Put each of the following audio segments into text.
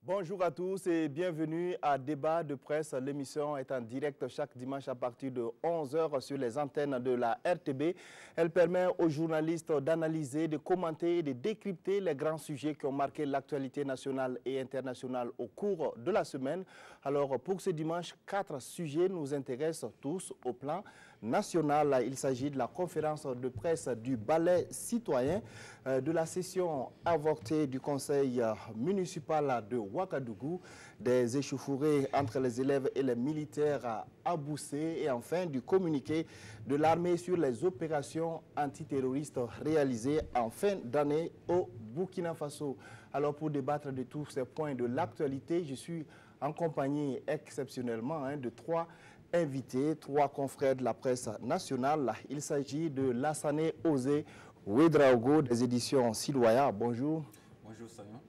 Bonjour à tous et bienvenue à Débat de presse. L'émission est en direct chaque dimanche à partir de 11 h sur les antennes de la RTB. Elle permet aux journalistes d'analyser, de commenter et de décrypter les grands sujets qui ont marqué l'actualité nationale et internationale au cours de la semaine. Alors pour ce dimanche, 4 sujets nous intéressent tous au plan national. Il s'agit de la conférence de presse du ballet citoyen, de la session avortée du conseil municipal de Ouagadougou, des échauffourées entre les élèves et les militaires à Boussé et enfin du communiqué de l'armée sur les opérations antiterroristes réalisées en fin d'année au Burkina Faso. Alors pour débattre de tous ces points de l'actualité, je suis en compagnie exceptionnellement de 3 invités, 3 confrères de la presse nationale. Il s'agit de Lassane Osé Ouedraogo des éditions Siloya. Bonjour. Bonjour Sayon.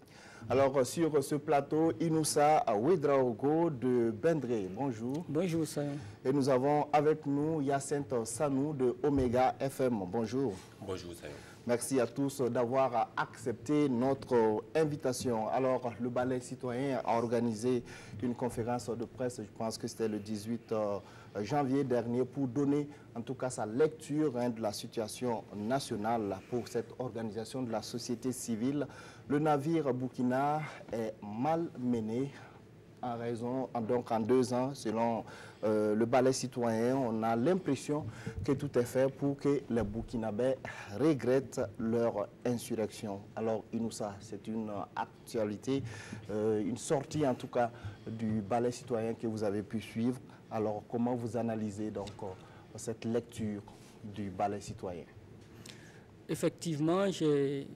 Alors sur ce plateau, Inoussa Ouedraogo de Bendré. Bonjour. Bonjour Sayon. Et nous avons avec nous Yacinthe Sanou de Omega FM. Bonjour. Bonjour Sayon. Merci à tous d'avoir accepté notre invitation. Alors, le ballet citoyen a organisé une conférence de presse, je pense que c'était le 18 janvier dernier, pour donner en tout cas sa lecture de la situation nationale pour cette organisation de la société civile. Le navire Burkina est mal mené. En raison, donc en 2 ans, selon le ballet citoyen, on a l'impression que tout est fait pour que les Burkinabés regrettent leur insurrection. Alors, Inoussa, c'est une actualité, une sortie en tout cas du ballet citoyen que vous avez pu suivre. Alors, comment vous analysez donc cette lecture du ballet citoyen? Effectivement, j'ai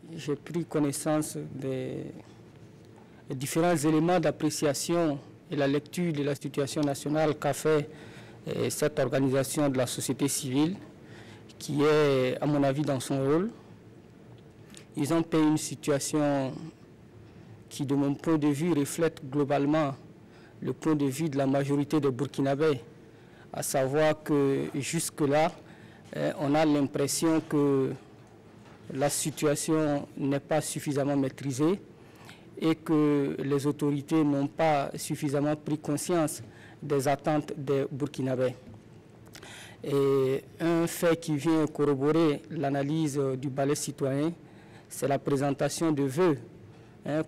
pris connaissance des différents éléments d'appréciation et la lecture de la situation nationale qu'a fait cette organisation de la société civile, qui est, à mon avis, dans son rôle. Ils ont payé une situation qui, de mon point de vue, reflète globalement le point de vue de la majorité des Burkinabés, à savoir que jusque-là, on a l'impression que la situation n'est pas suffisamment maîtrisée et que les autorités n'ont pas suffisamment pris conscience des attentes des Burkinabés. Et un fait qui vient corroborer l'analyse du ballet citoyen, c'est la présentation de vœux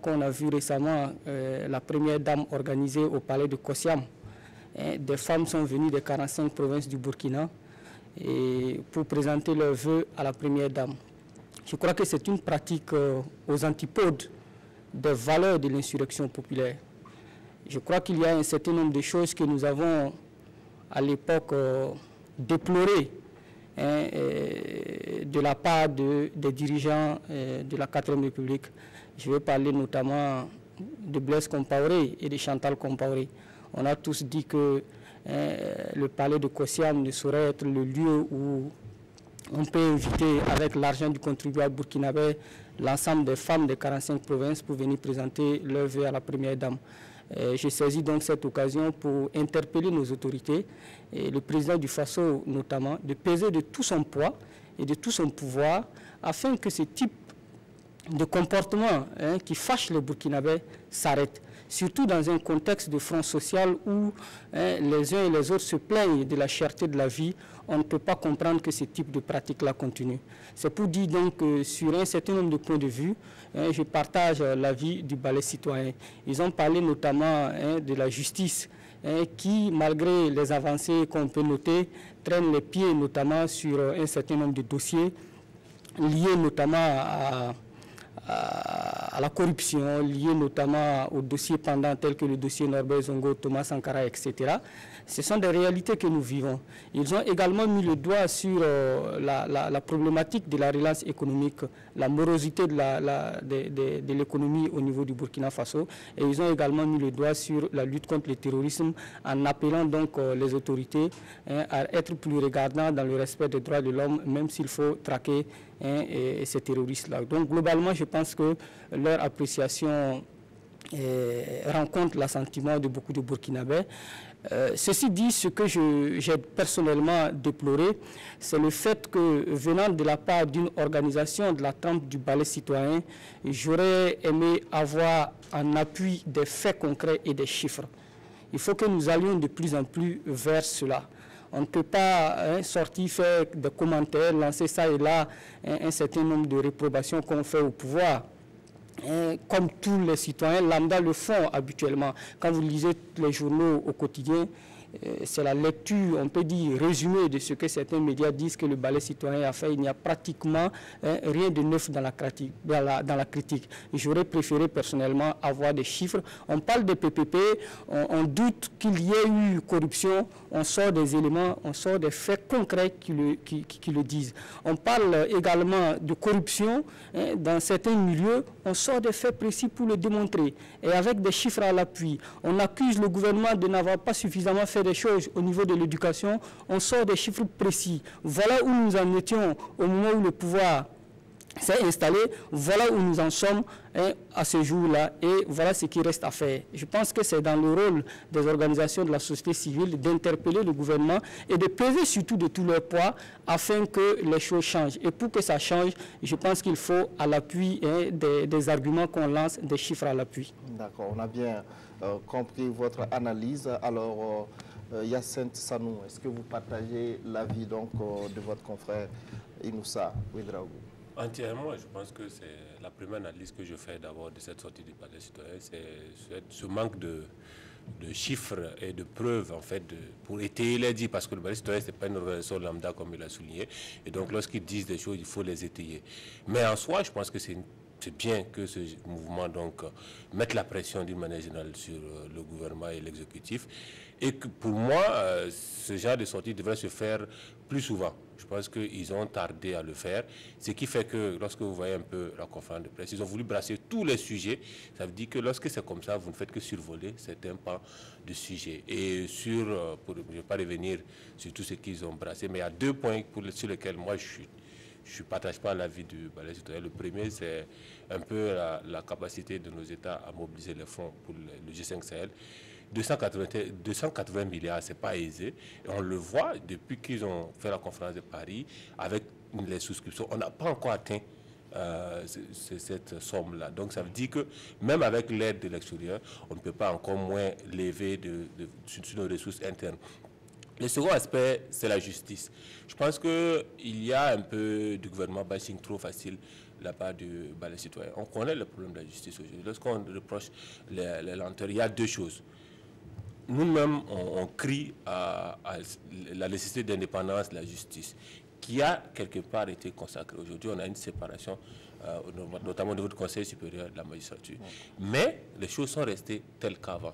qu'on a vu récemment, la première dame organisée au palais de Kossiam. Des femmes sont venues des 45 provinces du Burkina et pour présenter leurs vœux à la première dame. Je crois que c'est une pratique aux antipodes des valeurs de l'insurrection populaire. Je crois qu'il y a un certain nombre de choses que nous avons à l'époque déplorées de la part des dirigeants de la 4e République. Je vais parler notamment de Blaise Compaoré et de Chantal Compaoré. On a tous dit que le palais de Kossiam ne saurait être le lieu où on peut inviter avec l'argent du contribuable burkinabé l'ensemble des femmes des 45 provinces pour venir présenter leur vœu à la première dame. Je saisis donc cette occasion pour interpeller nos autorités, et le président du Faso notamment, de peser de tout son poids et de tout son pouvoir afin que ce type de comportement qui fâche les Burkinabés s'arrête. Surtout dans un contexte de front social où les uns et les autres se plaignent de la cherté de la vie, on ne peut pas comprendre que ce type de pratique-là continue. C'est pour dire donc que sur un certain nombre de points de vue, je partage l'avis du ballet citoyen. Ils ont parlé notamment de la justice qui, malgré les avancées qu'on peut noter, traîne les pieds notamment sur un certain nombre de dossiers liés notamment à la corruption, liée notamment aux dossiers pendants tels que le dossier Norbert Zongo, Thomas Sankara, etc. Ce sont des réalités que nous vivons. Ils ont également mis le doigt sur la problématique de la relance économique, la morosité de l'économie au niveau du Burkina Faso. Et ils ont également mis le doigt sur la lutte contre le terrorisme en appelant donc les autorités à être plus regardants dans le respect des droits de l'homme, même s'il faut traquer ces terroristes-là. Donc globalement, je pense que leur appréciation rencontre l'assentiment de beaucoup de Burkinabés. Ceci dit, ce que j'ai personnellement déploré, c'est le fait que, venant de la part d'une organisation de la trempe du balai citoyen, j'aurais aimé avoir en appui des faits concrets et des chiffres. Il faut que nous allions de plus en plus vers cela. On ne peut pas sortir, faire des commentaires, lancer ça et là un certain nombre de réprobations qu'on fait au pouvoir. Comme tous les citoyens lambda le font habituellement. Quand vous lisez les journaux au quotidien, c'est la lecture, on peut dire, résumée de ce que certains médias disent que le balai citoyen a fait. Il n'y a pratiquement rien de neuf dans la critique. J'aurais préféré personnellement avoir des chiffres. On parle de PPP, on doute qu'il y ait eu corruption, on sort des éléments, on sort des faits concrets qui le disent. On parle également de corruption dans certains milieux, on sort des faits précis pour le démontrer. Et avec des chiffres à l'appui, on accuse le gouvernement de n'avoir pas suffisamment fait des choses au niveau de l'éducation, on sort des chiffres précis. Voilà où nous en étions au moment où le pouvoir s'est installé, voilà où nous en sommes à ce jour-là et voilà ce qui reste à faire. Je pense que c'est dans le rôle des organisations de la société civile d'interpeller le gouvernement et de peser surtout de tout leur poids afin que les choses changent. Et pour que ça change, je pense qu'il faut à l'appui des arguments qu'on lance, des chiffres à l'appui. D'accord, on a bien compris votre analyse. Alors, Hyacinthe Sanou, est-ce que vous partagez l'avis donc de votre confrère Inoussa Ouedraogo? Entièrement, je pense que c'est la première analyse que je fais d'abord de cette sortie du balai citoyen, c'est ce manque de chiffres et de preuves en fait pour étayer les dits, parce que le balai citoyen c'est pas une organisation lambda comme il a souligné, et donc lorsqu'ils disent des choses il faut les étayer. Mais en soi, je pense que c'est bien que ce mouvement donc mette la pression d'une manière générale sur le gouvernement et l'exécutif, et que pour moi ce genre de sortie devrait se faire plus souvent. Je pense qu'ils ont tardé à le faire, ce qui fait que lorsque vous voyez un peu la conférence de presse, ils ont voulu brasser tous les sujets. Ça veut dire que lorsque c'est comme ça, vous ne faites que survoler certains pans de sujets. Et je ne vais pas revenir sur tout ce qu'ils ont brassé, mais il y a deux points sur lesquels moi je ne partage pas l'avis du balai citoyen. Le premier, c'est un peu la capacité de nos États à mobiliser les fonds pour le G5 Sahel. 280 milliards, ce n'est pas aisé. Et on le voit depuis qu'ils ont fait la conférence de Paris, avec les souscriptions. On n'a pas encore atteint cette somme-là. Donc ça veut dire que même avec l'aide de l'extérieur, on ne peut pas encore moins lever sur nos ressources internes. Le second aspect, c'est la justice. Je pense qu'il y a un peu du gouvernement bashing trop facile de la part du balai citoyen. On connaît le problème de la justice aujourd'hui. Lorsqu'on reproche les lenteurs, il y a deux choses. Nous-mêmes, on crie à la nécessité d'indépendance de la justice, qui a quelque part été consacrée. Aujourd'hui, on a une séparation, notamment au niveau du Conseil supérieur de la magistrature. Mais les choses sont restées telles qu'avant.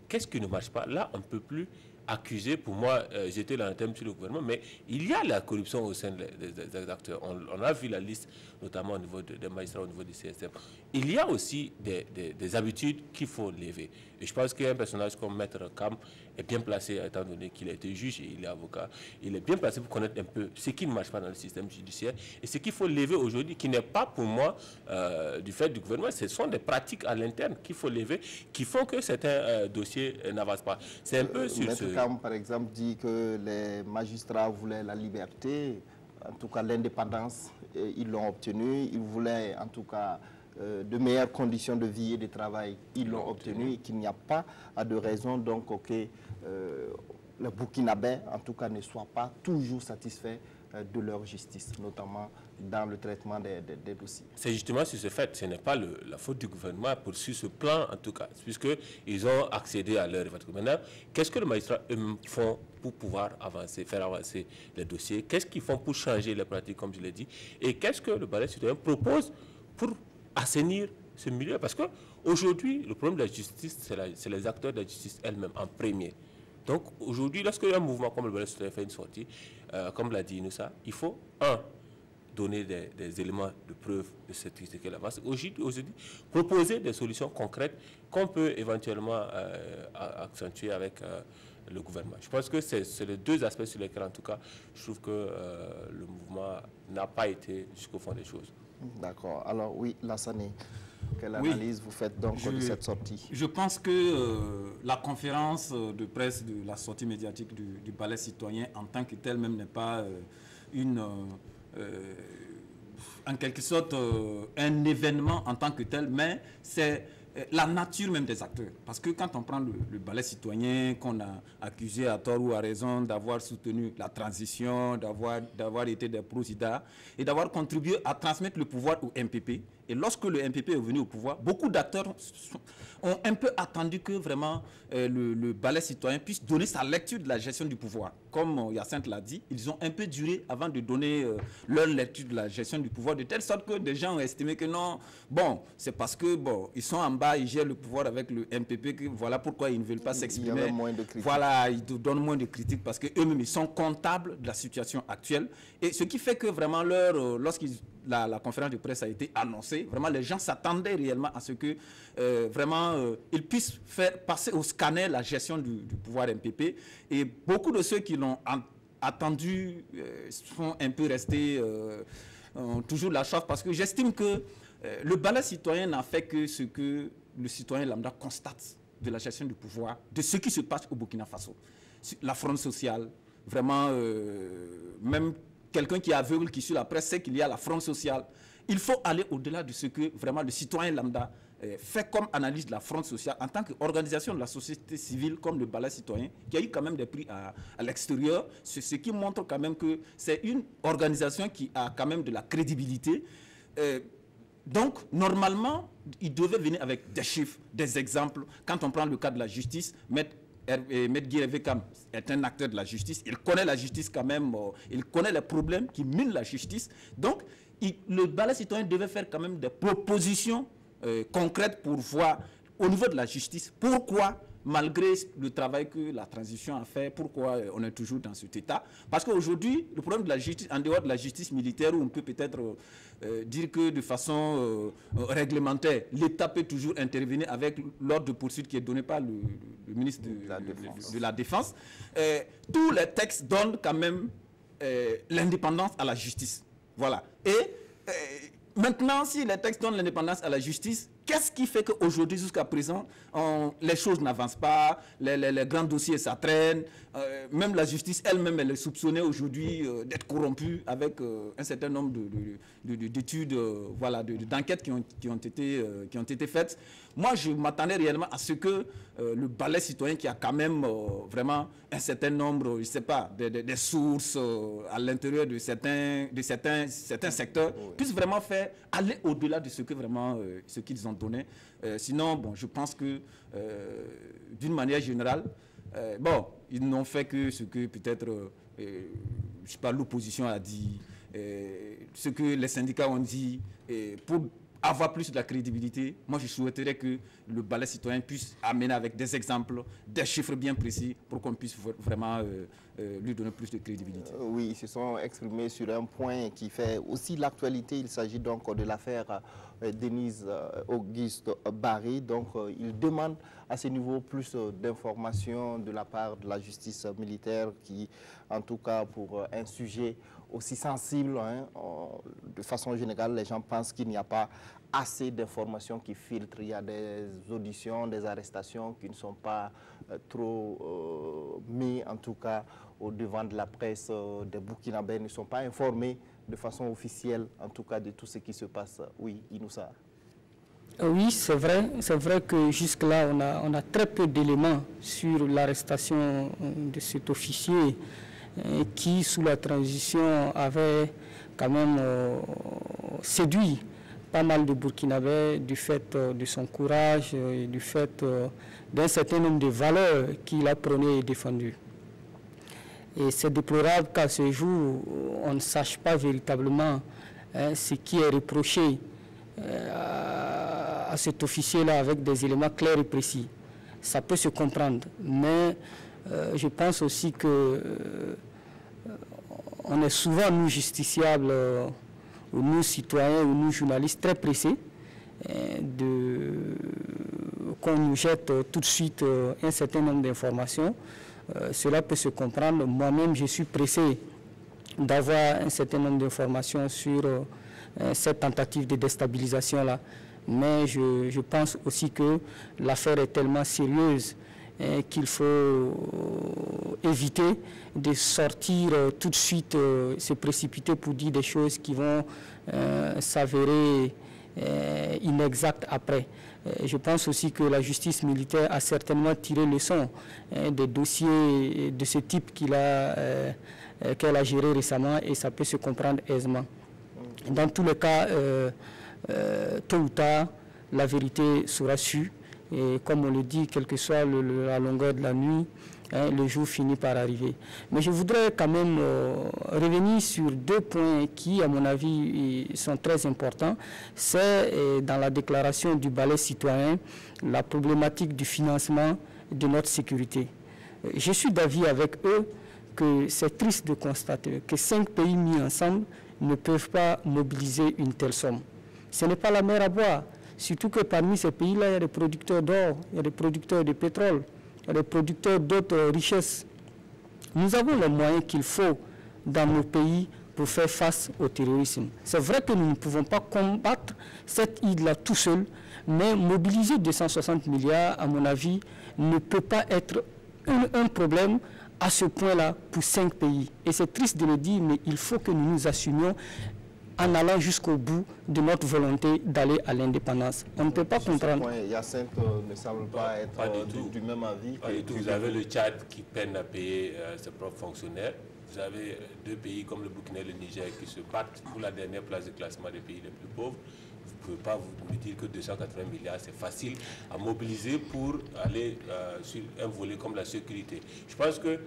Qu'est-ce qui ne marche pas? Là, on ne peut plus accuser, pour moi, j'étais dans un thème sur le gouvernement, mais il y a la corruption au sein des acteurs. On a vu la liste, notamment au niveau des magistrats, au niveau du CSM. Il y a aussi des habitudes qu'il faut lever. Et je pense qu'un personnage comme Maître Kam est bien placé, étant donné qu'il a été juge et il est avocat. Il est bien placé pour connaître un peu ce qui ne marche pas dans le système judiciaire et ce qu'il faut lever aujourd'hui, qui n'est pas pour moi du fait du gouvernement. Ce sont des pratiques à l'interne qu'il faut lever, qui font que certains dossiers n'avancent pas. C'est un peu sur Maître Kam, par exemple, dit que les magistrats voulaient la liberté, en tout cas l'indépendance, ils l'ont obtenue. Ils voulaient en tout cas de meilleures conditions de vie et de travail, ils l'ont obtenu, et qu'il n'y a pas de raison donc que les Burkinabés, en tout cas, ne soient pas toujours satisfaits de leur justice, notamment dans le traitement des dossiers. C'est justement sur ce fait, ce n'est pas la faute du gouvernement sur ce plan, en tout cas, puisqu'ils ont accédé à leur évaluation. Maintenant, qu'est-ce que les magistrats font pour pouvoir avancer, faire avancer les dossiers? Qu'est-ce qu'ils font pour changer les pratiques, comme je l'ai dit? Et qu'est-ce que le balai citoyen propose pour assainir ce milieu? Parce qu'aujourd'hui, le problème de la justice, c'est les acteurs de la justice elles-mêmes, en premier. Donc aujourd'hui, lorsqu'il y a un mouvement comme le balai citoyen fait une sortie, comme l'a dit Inoussa, il faut, donner des éléments de preuve de cette critique qu'elle avance. Aujourd'hui, proposer des solutions concrètes qu'on peut éventuellement accentuer avec le gouvernement. Je pense que c'est les deux aspects sur lesquels, en tout cas, je trouve que le mouvement n'a pas été jusqu'au fond des choses. D'accord. Alors oui, Lassane, Quelle analyse vous faites donc de cette sortie? Je pense que la conférence de presse de la sortie médiatique du ballet citoyen en tant que tel même n'est pas en quelque sorte un événement en tant que tel, mais c'est la nature même des acteurs. Parce que quand on prend le ballet citoyen qu'on a accusé à tort ou à raison d'avoir soutenu la transition, d'avoir été des pro-SIDA et d'avoir contribué à transmettre le pouvoir au MPP. Et lorsque le MPP est venu au pouvoir, beaucoup d'acteurs ont un peu attendu que vraiment le ballet citoyen puisse donner sa lecture de la gestion du pouvoir. Comme Hyacinthe l'a dit, ils ont un peu duré avant de donner leur lecture de la gestion du pouvoir, de telle sorte que des gens ont estimé que non, bon, c'est parce que bon, ils sont en bas, ils gèrent le pouvoir avec le MPP, que voilà pourquoi ils ne veulent pas s'exprimer. Il y avait moins de critiques. Voilà, ils donnent moins de critiques parce qu'eux-mêmes, ils sont comptables de la situation actuelle. Et ce qui fait que vraiment, la conférence de presse a été annoncée, vraiment les gens s'attendaient réellement à ce que ils puissent faire passer au scanner la gestion du pouvoir MPP. Et beaucoup de ceux qui l'ont attendu sont un peu restés toujours la chauffe, parce que j'estime que le ballet citoyen n'a fait que ce que le citoyen lambda constate de la gestion du pouvoir, de ce qui se passe au Burkina Faso. La fronde sociale, vraiment, même quelqu'un qui est aveugle, qui suit la presse, sait qu'il y a la fronde sociale. Il faut aller au-delà de ce que vraiment le citoyen lambda fait comme analyse de la fronde sociale en tant qu'organisation de la société civile comme le ballet citoyen, qui a eu quand même des prix à l'extérieur, ce qui montre quand même que c'est une organisation qui a quand même de la crédibilité. Donc, normalement, il devait venir avec des chiffres, des exemples. Quand on prend le cas de la justice, Maître Guy Hervé Kam est un acteur de la justice. Il connaît la justice quand même. Il connaît les problèmes qui minent la justice. Donc, le ballet citoyen devait faire quand même des propositions concrètes pour voir, au niveau de la justice, pourquoi, malgré le travail que la transition a fait, pourquoi on est toujours dans cet état. Parce qu'aujourd'hui, le problème de la justice, en dehors de la justice militaire, où on peut peut-être dire que de façon réglementaire, l'État peut toujours intervenir avec l'ordre de poursuite qui est donné par le ministre de la Défense. Tous les textes donnent quand même l'indépendance à la justice. Voilà. Et maintenant, si les textes donnent l'indépendance à la justice, qu'est-ce qui fait qu'aujourd'hui, jusqu'à présent, les choses n'avancent pas, les grands dossiers, ça traîne, même la justice elle-même, elle est soupçonnée aujourd'hui d'être corrompue avec un certain nombre d'études, voilà, d'enquêtes qui ont été faites. Moi, je m'attendais réellement à ce que le ballet citoyen, qui a quand même vraiment un certain nombre, je ne sais pas, des sources à l'intérieur de certains secteurs, puisse vraiment faire aller au-delà de ce que vraiment ce qu'ils ont donné. Sinon, bon, je pense que d'une manière générale, bon, ils n'ont fait que ce que peut-être, je sais pas, l'opposition a dit, ce que les syndicats ont dit, pour avoir plus de la crédibilité. Moi, je souhaiterais que le ballet citoyen puisse amener avec des exemples, des chiffres bien précis pour qu'on puisse vraiment lui donner plus de crédibilité. Oui, ils se sont exprimés sur un point qui fait aussi l'actualité. Il s'agit donc de l'affaire Denise Auguste Barry. Donc, ils demandent à ce niveau plus d'informations de la part de la justice militaire qui, en tout cas, pour un sujet aussi sensible, hein, de façon générale, les gens pensent qu'il n'y a pas assez d'informations qui filtrent. Il y a des auditions, des arrestations qui ne sont pas trop mis, en tout cas, au devant de la presse. Des Burkinabés ne sont pas informés de façon officielle, en tout cas, de tout ce qui se passe. Oui, Inoussa. Oui, c'est vrai que jusque-là, on a très peu d'éléments sur l'arrestation de cet officier qui, sous la transition, avait quand même séduit pas mal de Burkinabés du fait de son courage et du fait d'un certain nombre de valeurs qu'il a prônées et défendues. Et c'est déplorable qu'à ce jour, on ne sache pas véritablement ce qui est reproché à cet officier-là avec des éléments clairs et précis. Ça peut se comprendre, mais je pense aussi que on est souvent, nous, justiciables, ou nous, citoyens, ou nous, journalistes, très pressés qu'on nous jette tout de suite un certain nombre d'informations. Cela peut se comprendre. Moi-même, je suis pressé d'avoir un certain nombre d'informations sur cette tentative de déstabilisation-là. Mais je pense aussi que l'affaire est tellement sérieuse qu'il faut éviter de sortir tout de suite, se précipiter pour dire des choses qui vont s'avérer inexactes après. Je pense aussi que la justice militaire a certainement tiré leçon des dossiers de ce type qu'elle a géré récemment, et ça peut se comprendre aisément. Dans tous les cas, tôt ou tard, la vérité sera sue. Et comme on le dit, quelle que soit la longueur de la nuit, le jour finit par arriver. Mais je voudrais quand même revenir sur 2 points qui, à mon avis, sont très importants. C'est dans la déclaration du balai citoyen, la problématique du financement de notre sécurité. Je suis d'avis avec eux que c'est triste de constater que 5 pays mis ensemble ne peuvent pas mobiliser une telle somme. Ce n'est pas la mer à boire. Surtout que parmi ces pays-là, il y a des producteurs d'or, il y a des producteurs de pétrole, il y a des producteurs d'autres richesses. Nous avons les moyens qu'il faut dans nos pays pour faire face au terrorisme. C'est vrai que nous ne pouvons pas combattre cette île-là tout seul, mais mobiliser 260 milliards, à mon avis, ne peut pas être un problème à ce point-là pour 5 pays. Et c'est triste de le dire, mais il faut que nous nous assumions en allant jusqu'au bout de notre volonté d'aller à l'indépendance. On ne peut pas comprendre. Hyacinthe ne semble pas être du même avis. Vous avez le Tchad qui peine à payer ses propres fonctionnaires. Vous avez 2 pays comme le Burkina et le Niger qui se battent pour la dernière place de classement des pays les plus pauvres. Vous ne pouvez pas vous dire que 280 milliards, c'est facile à mobiliser pour aller sur un volet comme la sécurité. Je pense que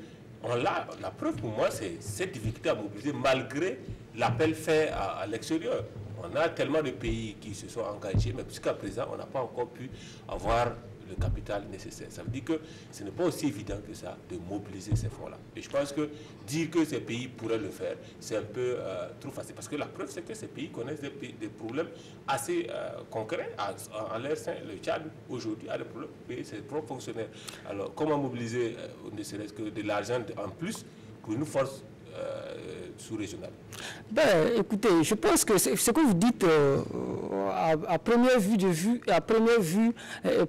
la preuve pour moi, c'est cette difficulté à mobiliser malgré l'appel fait à l'extérieur. On a tellement de pays qui se sont engagés, mais jusqu'à présent, on n'a pas encore pu avoir le capital nécessaire. Ça veut dire que ce n'est pas aussi évident que ça de mobiliser ces fonds-là. Et je pense que dire que ces pays pourraient le faire, c'est un peu trop facile. Parce que la preuve, c'est que ces pays connaissent des problèmes assez concrets en leur sein. Le Tchad, aujourd'hui, a des problèmes de payer ses propres fonctionnaires. Alors, comment mobiliser, ne serait-ce que de l'argent en plus pour une force sous-régionale? Ben, écoutez, je pense que ce que vous dites à première vue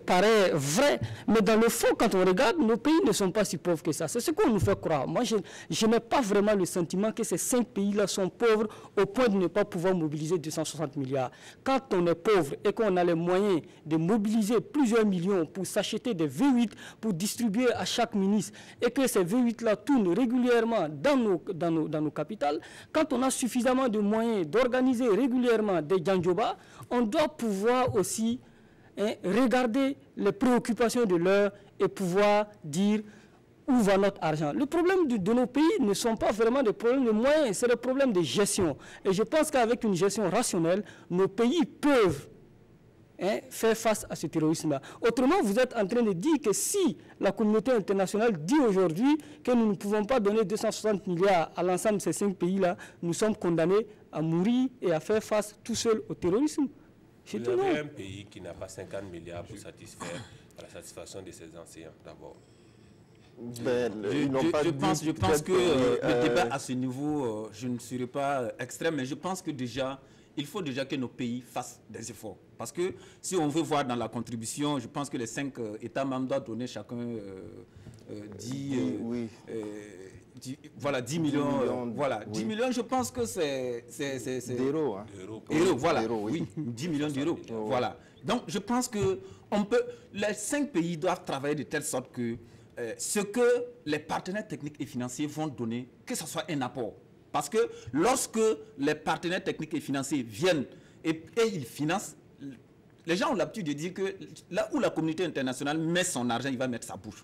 paraît vrai, mais dans le fond, quand on regarde, nos pays ne sont pas si pauvres que ça. C'est ce qu'on nous fait croire. Moi, je n'ai pas vraiment le sentiment que ces 5 pays-là sont pauvres au point de ne pas pouvoir mobiliser 260 milliards. Quand on est pauvre et qu'on a les moyens de mobiliser plusieurs millions pour s'acheter des V8, pour distribuer à chaque ministre, et que ces V8-là tournent régulièrement dans nos capitales, quand on a suffisamment de moyens d'organiser régulièrement des Djandjoba, on doit pouvoir aussi regarder les préoccupations de l'heure et pouvoir dire où va notre argent. Le problème de nos pays ne sont pas vraiment des problèmes de moyens, c'est des problèmes de gestion. Et je pense qu'avec une gestion rationnelle, nos pays peuvent faire face à ce terrorisme-là. Autrement, vous êtes en train de dire que si la communauté internationale dit aujourd'hui que nous ne pouvons pas donner 260 milliards à l'ensemble de ces 5 pays-là, nous sommes condamnés à mourir et à faire face tout seul au terrorisme. Vous avez un pays qui n'a pas 50 milliards pour satisfaire la satisfaction de ses enseignants, d'abord. Je pense que le débat à ce niveau, je ne serai pas extrême, mais je pense que il faut déjà que nos pays fassent des efforts. Parce que si on veut voir dans la contribution, je pense que les 5 États membres doivent donner chacun 10 millions. Voilà, 10 millions, je pense que c'est d'euros. Euros, voilà. Oui, 10 millions d'euros. Voilà. Donc, je pense que les 5 pays doivent travailler de telle sorte que ce que les partenaires techniques et financiers vont donner, que ce soit un apport. Parce que lorsque les partenaires techniques et financiers viennent et ils financent, les gens ont l'habitude de dire que là où la communauté internationale met son argent, il va mettre sa bouche.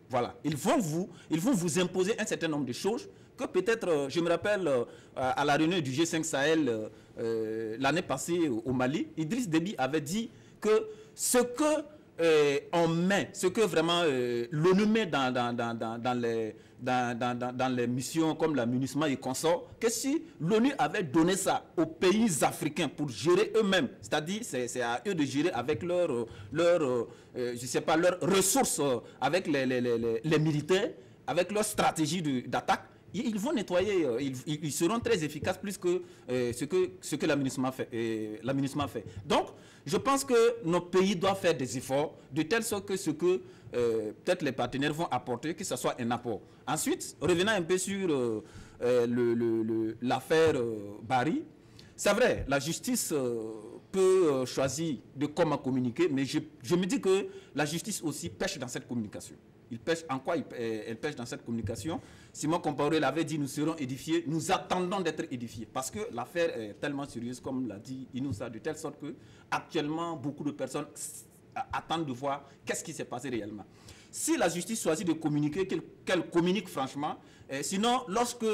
Voilà. Ils vont vous imposer un certain nombre de choses que peut-être, je me rappelle à la réunion du G5 Sahel l'année passée au Mali, Idriss Déby avait dit que ce que on met, ce que vraiment l'ONU met dans les missions comme la MINUSMA et consorts, que si l'ONU avait donné ça aux pays africains pour gérer eux-mêmes, c'est-à-dire c'est à eux de gérer avec leurs ressources, avec les militaires, avec leur stratégie d'attaque, ils vont nettoyer, ils seront très efficaces plus que ce que l'aménagement fait. Donc, je pense que nos pays doivent faire des efforts de telle sorte que ce que peut-être les partenaires vont apporter, que ce soit un apport. Ensuite, revenant un peu sur l'affaire Barry, c'est vrai, la justice peut choisir de comment communiquer, mais je me dis que la justice aussi pêche dans cette communication. En quoi elle pêche dans cette communication? Simon Compaoré l'avait dit, nous serons édifiés, nous attendons d'être édifiés. Parce que l'affaire est tellement sérieuse, comme l'a dit Inoussa, de telle sorte que actuellement beaucoup de personnes attendent de voir qu'est-ce qui s'est passé réellement. Si la justice choisit de communiquer, qu'elle communique franchement, sinon lorsque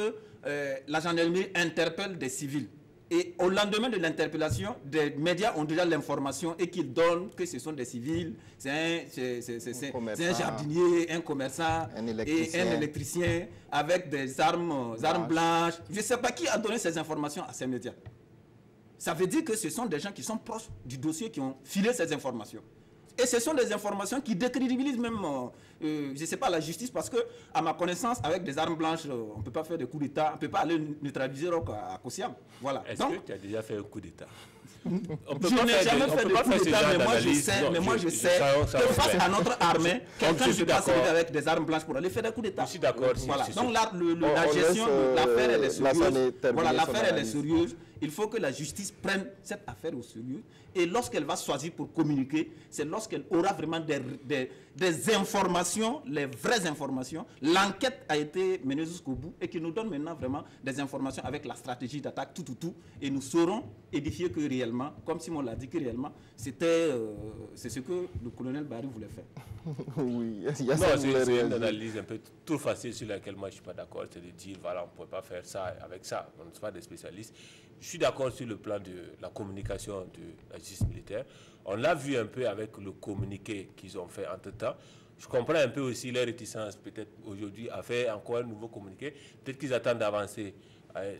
la gendarmerie interpelle des civils, et au lendemain de l'interpellation, des médias ont déjà l'information et qu'ils donnent que ce sont des civils, c'est un jardinier, un commerçant et un électricien avec des armes blanches. Je ne sais pas qui a donné ces informations à ces médias. Ça veut dire que ce sont des gens qui sont proches du dossier qui ont filé ces informations. Et ce sont des informations qui décrédibilisent même, je ne sais pas, la justice, parce que, à ma connaissance, avec des armes blanches, on ne peut pas faire de coup d'État, on ne peut pas aller neutraliser Rock à Kosiam. Voilà. Est-ce que tu as déjà fait un coup d'État? Je n'ai jamais fait de coup d'État, mais moi je sais que face à notre armée, quelqu'un ne peut pas se mettre avec des armes blanches pour aller faire des coups d'État. Je suis d'accord. Voilà. Donc là, la gestion de l'affaire, elle est sérieuse. Voilà, l'affaire, elle est sérieuse. Il faut que la justice prenne cette affaire au sérieux. Et lorsqu'elle va choisir pour communiquer, c'est lorsqu'elle aura vraiment des informations, les vraies informations. L'enquête a été menée jusqu'au bout et qui nous donne maintenant vraiment des informations avec la stratégie d'attaque, tout. Et nous saurons édifier que réellement, comme Simon l'a dit, que réellement, c'est ce que le colonel Barry voulait faire. Oui, c'est une analyse un peu trop facile sur laquelle moi je ne suis pas d'accord. C'est de dire, voilà, on ne peut pas faire ça avec ça. On n'est pas des spécialistes. Je suis d'accord sur le plan de la communication de la justice militaire. On l'a vu un peu avec le communiqué qu'ils ont fait entre-temps. Je comprends un peu aussi leur réticence, peut-être aujourd'hui, à faire encore un nouveau communiqué. Peut-être qu'ils attendent d'avancer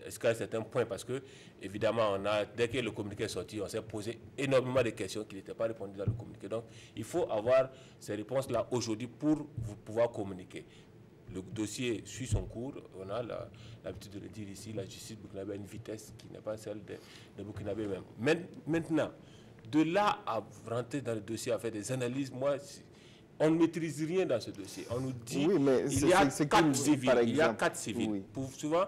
jusqu'à un certain point, parce que, évidemment, dès que le communiqué est sorti, on s'est posé énormément de questions qui n'étaient pas répondues dans le communiqué. Donc, il faut avoir ces réponses-là aujourd'hui pour pouvoir communiquer. Le dossier suit son cours. On a l'habitude de le dire ici, la justice burkinabé a une vitesse qui n'est pas celle de Burkinabé même. Maintenant, de là à rentrer dans le dossier, à faire des analyses, moi, on ne maîtrise rien dans ce dossier. On nous dit qu'il y a 4 civils. Il y a 4 civils. Oui. Souvent,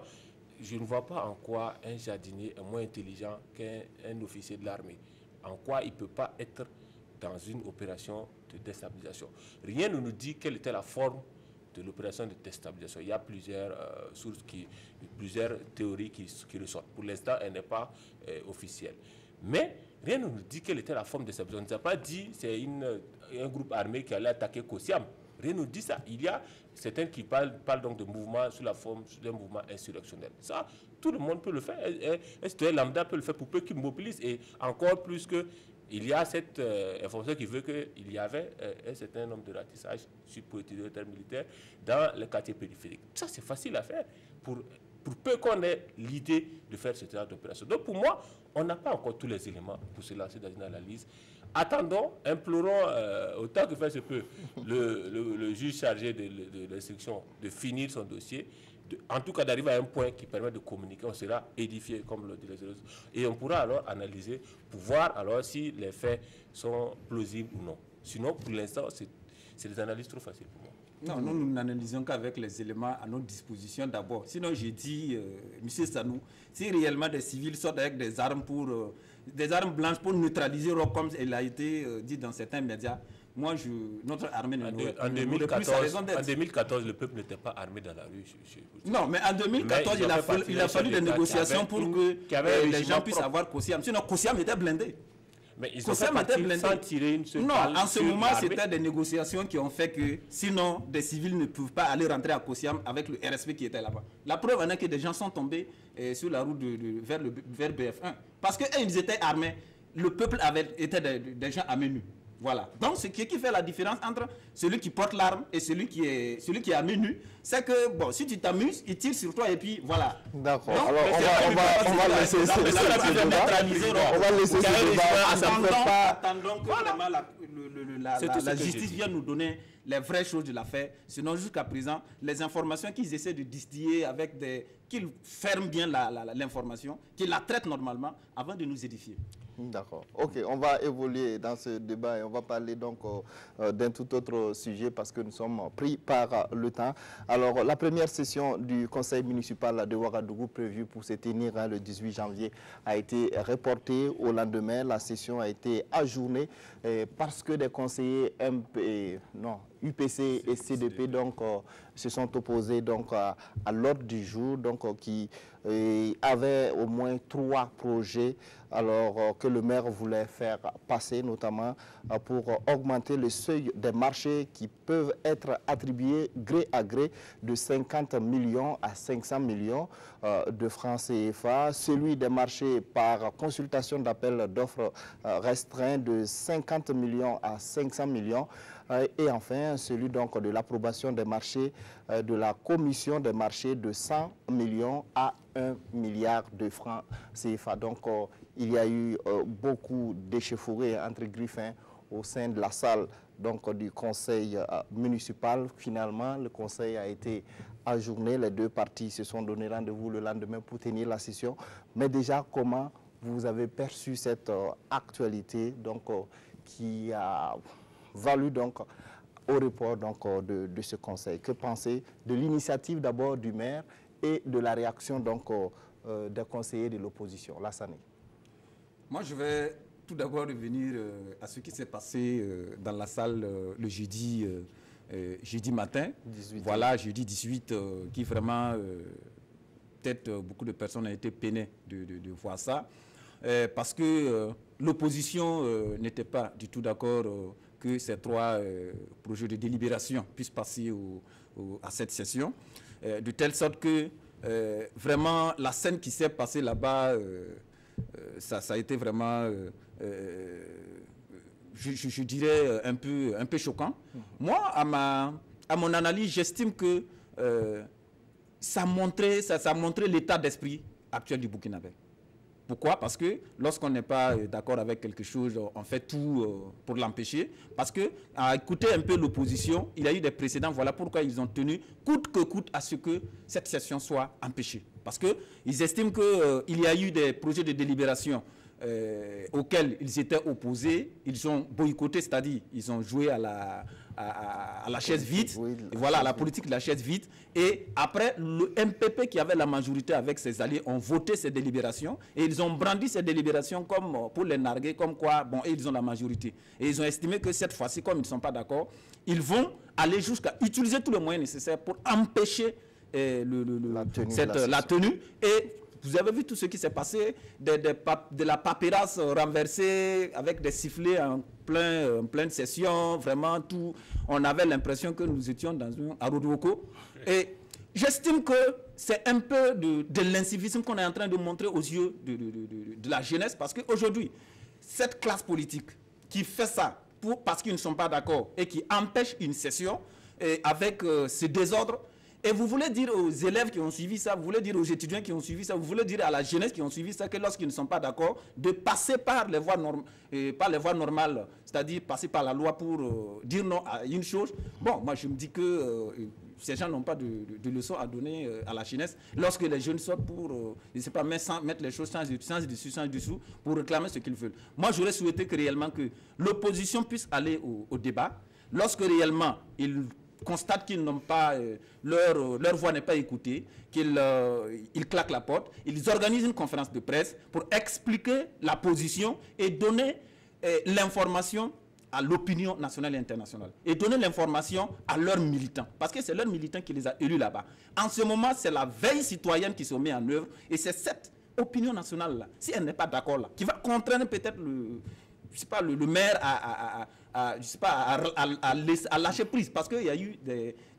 je ne vois pas en quoi un jardinier est moins intelligent qu'un officier de l'armée. En quoi il ne peut pas être dans une opération de déstabilisation. Rien ne nous dit quelle était la forme de l'opération de déstabilisation. Il y a plusieurs sources, plusieurs théories qui ressortent. Pour l'instant, elle n'est pas officielle. Mais rien ne nous dit quelle était la forme de déstabilisation. On ne nous a pas dit que c'est un groupe armé qui allait attaquer Kosiam. Rien ne nous dit ça. Il y a certains qui parlent donc de mouvement sous la forme d'un mouvement insurrectionnel. Ça, tout le monde peut le faire. Un citoyen lambda peut le faire pour peu qu'il mobilise. Et encore plus que il y a cette information qui veut qu'il y avait un certain nombre de ratissages pour utiliser le terme militaire dans les quartiers périphériques. Ça, c'est facile à faire pour peu qu'on ait l'idée de faire ce genre d'opération. Donc, pour moi, on n'a pas encore tous les éléments pour se lancer dans une analyse. Attendons, implorons autant que faire se peut le juge chargé de l'instruction de finir son dossier, en tout cas d'arriver à un point qui permet de communiquer. On sera édifié, comme le dit les autres, et on pourra alors analyser pour voir alors si les faits sont plausibles ou non. Sinon, pour l'instant, c'est des analyses trop faciles pour moi. Non, nous n'analysons qu'avec les éléments à notre disposition d'abord. Sinon, j'ai dit, M. Sanou, si réellement des civils sortent avec des armes blanches pour neutraliser Rock, comme il a été dit dans certains médias, moi, notre armée ne nous plus sa raison d'être. En 2014, le peuple n'était pas armé dans la rue. Non, mais en 2014, il a fallu des négociations pour que les gens puissent avoir Kosiam. Sinon, Kosiam était blindé. Mais ils ont fait sans tirer une seule balle. Non, en ce moment, c'était des négociations qui ont fait que, sinon, des civils ne peuvent pas aller rentrer à Kosiam avec le RSP qui était là-bas. La preuve en est que des gens sont tombés sur la route vers BF1. Parce qu'eux, ils étaient armés. Le peuple était des gens à menu. Voilà. Donc, ce qui fait la différence entre celui qui porte l'arme et celui qui est à main nue, c'est que, bon, si tu t'amuses, il tire sur toi et puis voilà. D'accord. Alors, on va laisser ce débat. On va laisser ce débat. Attendons que vraiment la justice vienne nous donner les vraies choses de l'affaire. Sinon, jusqu'à présent, les informations qu'ils essaient de distiller avec qu'ils ferment bien l'information, qu'ils la traitent normalement avant de nous édifier. D'accord. Ok, on va évoluer dans ce débat et on va parler donc d'un tout autre sujet parce que nous sommes pris par le temps. Alors, la première session du conseil municipal de Ouagadougou prévue pour se tenir le 18 janvier a été reportée au lendemain. La session a été ajournée parce que des conseillers UPC et CDP donc, se sont opposés donc, à l'ordre du jour donc, qui avait au moins 3 projets alors que le maire voulait faire passer, notamment pour augmenter le seuil des marchés qui peuvent être attribués gré à gré de 50 millions à 500 millions de francs CFA. Celui des marchés par consultation d'appel d'offres restreint de 50 millions à 500 millions. Et enfin, celui donc de l'approbation des marchés de la commission des marchés de 100 millions à 1 milliard de francs CFA. Donc, il y a eu beaucoup d'échauffourées entre griffins au sein de la salle donc, du conseil municipal. Finalement, le conseil a été ajourné. Les 2 parties se sont donné rendez-vous le lendemain pour tenir la session. Mais déjà, comment vous avez perçu cette actualité donc, qui a valu donc au report donc, de ce conseil? Que pensez de l'initiative d'abord du maire et de la réaction donc, des conseillers de l'opposition? Lassane. Moi, je vais tout d'abord revenir à ce qui s'est passé dans la salle le jeudi matin. 18. Voilà, jeudi 18, qui vraiment, peut-être beaucoup de personnes ont été peinées de voir ça. Parce que l'opposition n'était pas du tout d'accord que ces 3 projets de délibération puissent passer à cette session. De telle sorte que vraiment la scène qui s'est passée là-bas, ça a été vraiment, je dirais, un peu choquant. Moi, à mon analyse, j'estime que ça montrait l'état d'esprit actuel du Burkinabé. Pourquoi? Parce que lorsqu'on n'est pas d'accord avec quelque chose, on fait tout pour l'empêcher. Parce que, à écouter un peu l'opposition, il y a eu des précédents. Voilà pourquoi ils ont tenu coûte que coûte à ce que cette session soit empêchée. Parce qu'ils estiment qu'il y a eu des projets de délibération auxquels ils étaient opposés. Ils ont boycotté, c'est-à-dire ils ont joué à la chaise vide. Oui, voilà, à la politique de la chaise vide. Et après, le MPP qui avait la majorité avec ses alliés ont voté ces délibérations. Et ils ont brandi ces délibérations comme pour les narguer, comme quoi, bon, ils ont la majorité. Et ils ont estimé que cette fois-ci, comme ils ne sont pas d'accord, ils vont aller jusqu'à utiliser tous les moyens nécessaires pour empêcher la tenue. Et vous avez vu tout ce qui s'est passé, de la paperasse renversée avec des sifflets en pleine session, vraiment tout. On avait l'impression que nous étions dans un Arodoko. Et j'estime que c'est un peu de l'incivisme qu'on est en train de montrer aux yeux de la jeunesse, parce qu'aujourd'hui, cette classe politique qui fait ça parce qu'ils ne sont pas d'accord et qui empêche une session avec ce désordre. Et vous voulez dire aux élèves qui ont suivi ça, vous voulez dire aux étudiants qui ont suivi ça, vous voulez dire à la jeunesse qui ont suivi ça que lorsqu'ils ne sont pas d'accord, de passer par les voies normales, c'est-à-dire passer par la loi pour dire non à une chose. Bon, moi je me dis que ces gens n'ont pas de leçons à donner à la jeunesse lorsque les jeunes sortent pour, je ne sais pas, mettre les choses sans dessous pour réclamer ce qu'ils veulent. Moi j'aurais souhaité que réellement que l'opposition puisse aller au débat, lorsque réellement ils constatent qu'ils n'ont pas, leur voix n'est pas écoutée, qu'ils claquent la porte, ils organisent une conférence de presse pour expliquer la position et donner l'information à l'opinion nationale et internationale. Et donner l'information à leurs militants. Parce que c'est leurs militants qui les a élus là-bas. En ce moment, c'est la veille citoyenne qui se met en œuvre et c'est cette opinion nationale-là, si elle n'est pas d'accord là, qui va contraindre peut-être je sais pas, le maire a lâché prise, parce qu'il y a eu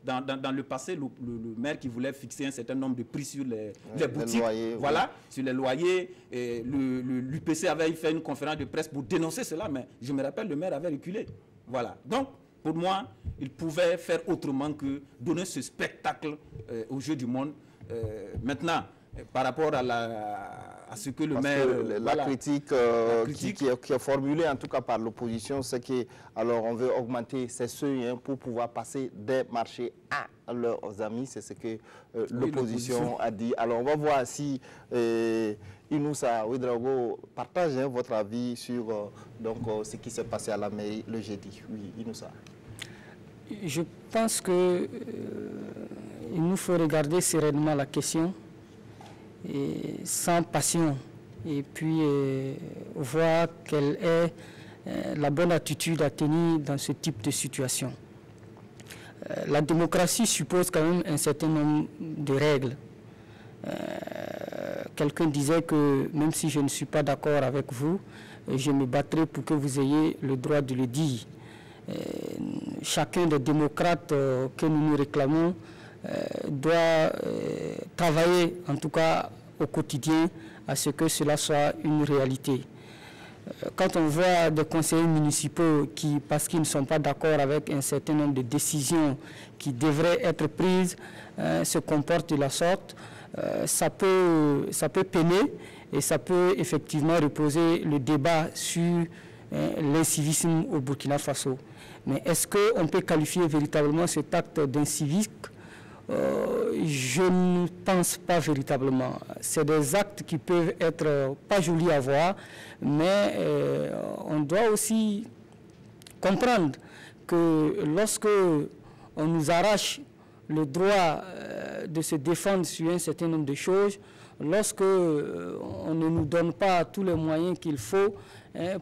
dans le passé le maire qui voulait fixer un certain nombre de prix sur les boutiques, loyers, voilà, sur les loyers. L'UPC avait fait une conférence de presse pour dénoncer cela, mais je me rappelle, le maire avait reculé. Voilà. Donc, pour moi, il pouvait faire autrement que donner ce spectacle aux Jeux du monde. Maintenant, par rapport à ce que le maire... La critique qui est formulée, en tout cas par l'opposition, c'est qu'on veut augmenter ces seuils pour pouvoir passer des marchés à leurs amis. C'est ce que l'opposition a dit. Alors, on va voir si Inoussa Ouedraogo partage votre avis sur ce qui s'est passé à la mairie le jeudi. Oui, Inoussa. Je pense qu'il nous faut regarder sereinement la question, et sans passion, et puis voir quelle est la bonne attitude à tenir dans ce type de situation. La démocratie suppose quand même un certain nombre de règles. Quelqu'un disait que même si je ne suis pas d'accord avec vous, je me battrai pour que vous ayez le droit de le dire. Chacun des démocrates que nous réclamons doit travailler, en tout cas au quotidien, à ce que cela soit une réalité. Quand on voit des conseillers municipaux qui, parce qu'ils ne sont pas d'accord avec un certain nombre de décisions qui devraient être prises, se comportent de la sorte, ça peut peiner et ça peut effectivement reposer le débat sur l'incivisme au Burkina Faso. Mais est-ce qu'on peut qualifier véritablement cet acte d'incivisme? Je ne pense pas véritablement. C'est des actes qui peuvent être pas jolis à voir, mais on doit aussi comprendre que lorsque on nous arrache le droit de se défendre sur un certain nombre de choses, lorsque on ne nous donne pas tous les moyens qu'il faut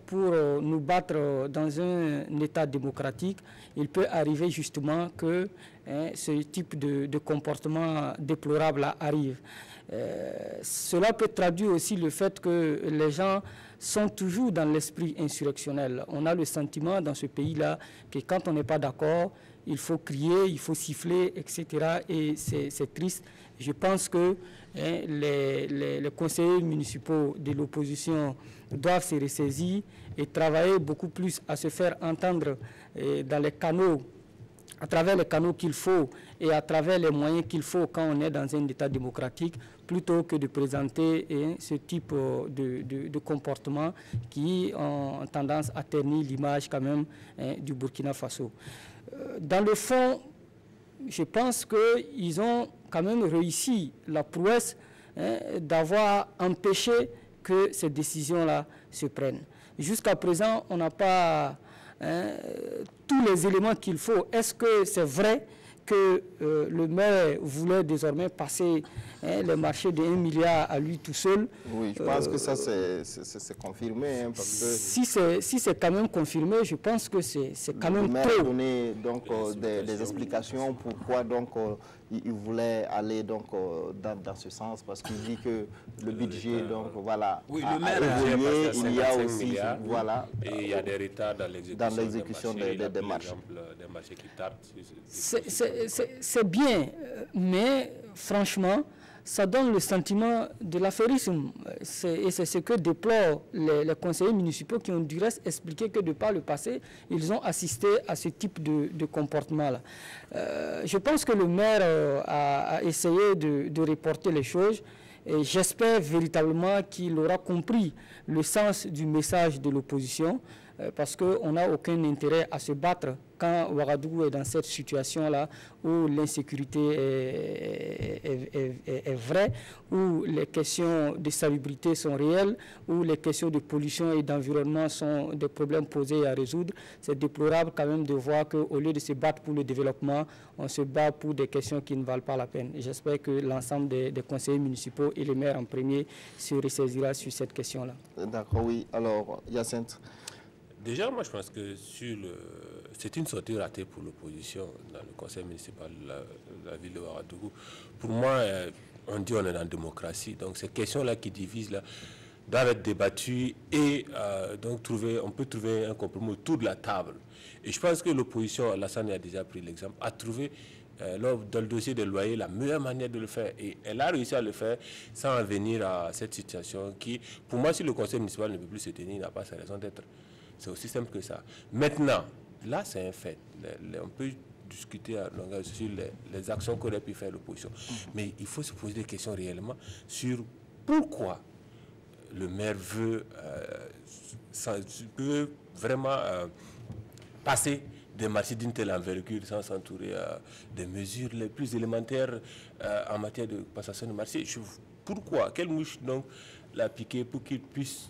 pour nous battre dans un État démocratique, il peut arriver justement que ce type de comportement déplorable arrive. Cela peut traduire aussi le fait que les gens sont toujours dans l'esprit insurrectionnel. On a le sentiment dans ce pays-là que quand on n'est pas d'accord, il faut crier, il faut siffler, etc. Et c'est triste. Je pense que les conseillers municipaux de l'opposition doivent se ressaisir et travailler beaucoup plus à se faire entendre dans les canaux, à travers les canaux qu'il faut et à travers les moyens qu'il faut quand on est dans un État démocratique, plutôt que de présenter ce type de comportement qui ont tendance à ternir l'image quand même du Burkina Faso. Dans le fond, je pense qu'ils ont quand même réussi la prouesse d'avoir empêché que ces décisions-là se prennent. Jusqu'à présent, on n'a pas tous les éléments qu'il faut. Est-ce que c'est vrai que le maire voulait désormais passer les marchés de 1 milliard à lui tout seul? Oui, je pense que ça c'est confirmé. Parce que si c'est quand même confirmé, je pense que c'est quand même trop. Le maire a donné donc, des explications pourquoi donc, il voulait aller donc, dans ce sens, parce qu'il dit que le budget donc, voilà, oui, a le maire évolué, il y a aussi milliards, voilà, et il y a des retards dans l'exécution des marchés. Des marchés qui tardent. C'est bien, mais franchement, ça donne le sentiment de l'affairisme. Et c'est ce que déplorent les conseillers municipaux qui ont du reste expliqué que de par le passé, ils ont assisté à ce type de comportement-là. Je pense que le maire a essayé de reporter les choses et j'espère véritablement qu'il aura compris le sens du message de l'opposition parce qu'on n'a aucun intérêt à se battre quand Ouagadougou est dans cette situation-là où l'insécurité est vraie, où les questions de salubrité sont réelles, où les questions de pollution et d'environnement sont des problèmes posés à résoudre. C'est déplorable quand même de voir qu'au lieu de se battre pour le développement, on se bat pour des questions qui ne valent pas la peine. J'espère que l'ensemble des conseillers municipaux et les maires en premier se ressaisira sur cette question-là. D'accord, oui. Alors, Hyacinthe. Déjà, moi, je pense que c'est une sortie ratée pour l'opposition dans le conseil municipal de la ville de Ouagadougou. Pour moi, on dit on est dans la démocratie. Donc, ces questions-là qui divisent, là, doivent être débattus et donc on peut trouver un compromis autour de la table. Et je pense que l'opposition, Alassane a déjà pris l'exemple, a trouvé dans le dossier des loyers la meilleure manière de le faire. Et elle a réussi à le faire sans en venir à cette situation qui, pour moi, si le conseil municipal ne peut plus se tenir, il n'a pas sa raison d'être. C'est aussi simple que ça. Maintenant, là, c'est un fait. On peut discuter sur les actions qu'aurait pu faire l'opposition. Mais il faut se poser des questions réellement sur pourquoi le maire veut vraiment passer des marchés d'une telle envergure sans s'entourer des mesures les plus élémentaires en matière de passation de marché. Pourquoi? Quelle mouche donc l'a piqué pour qu'il puisse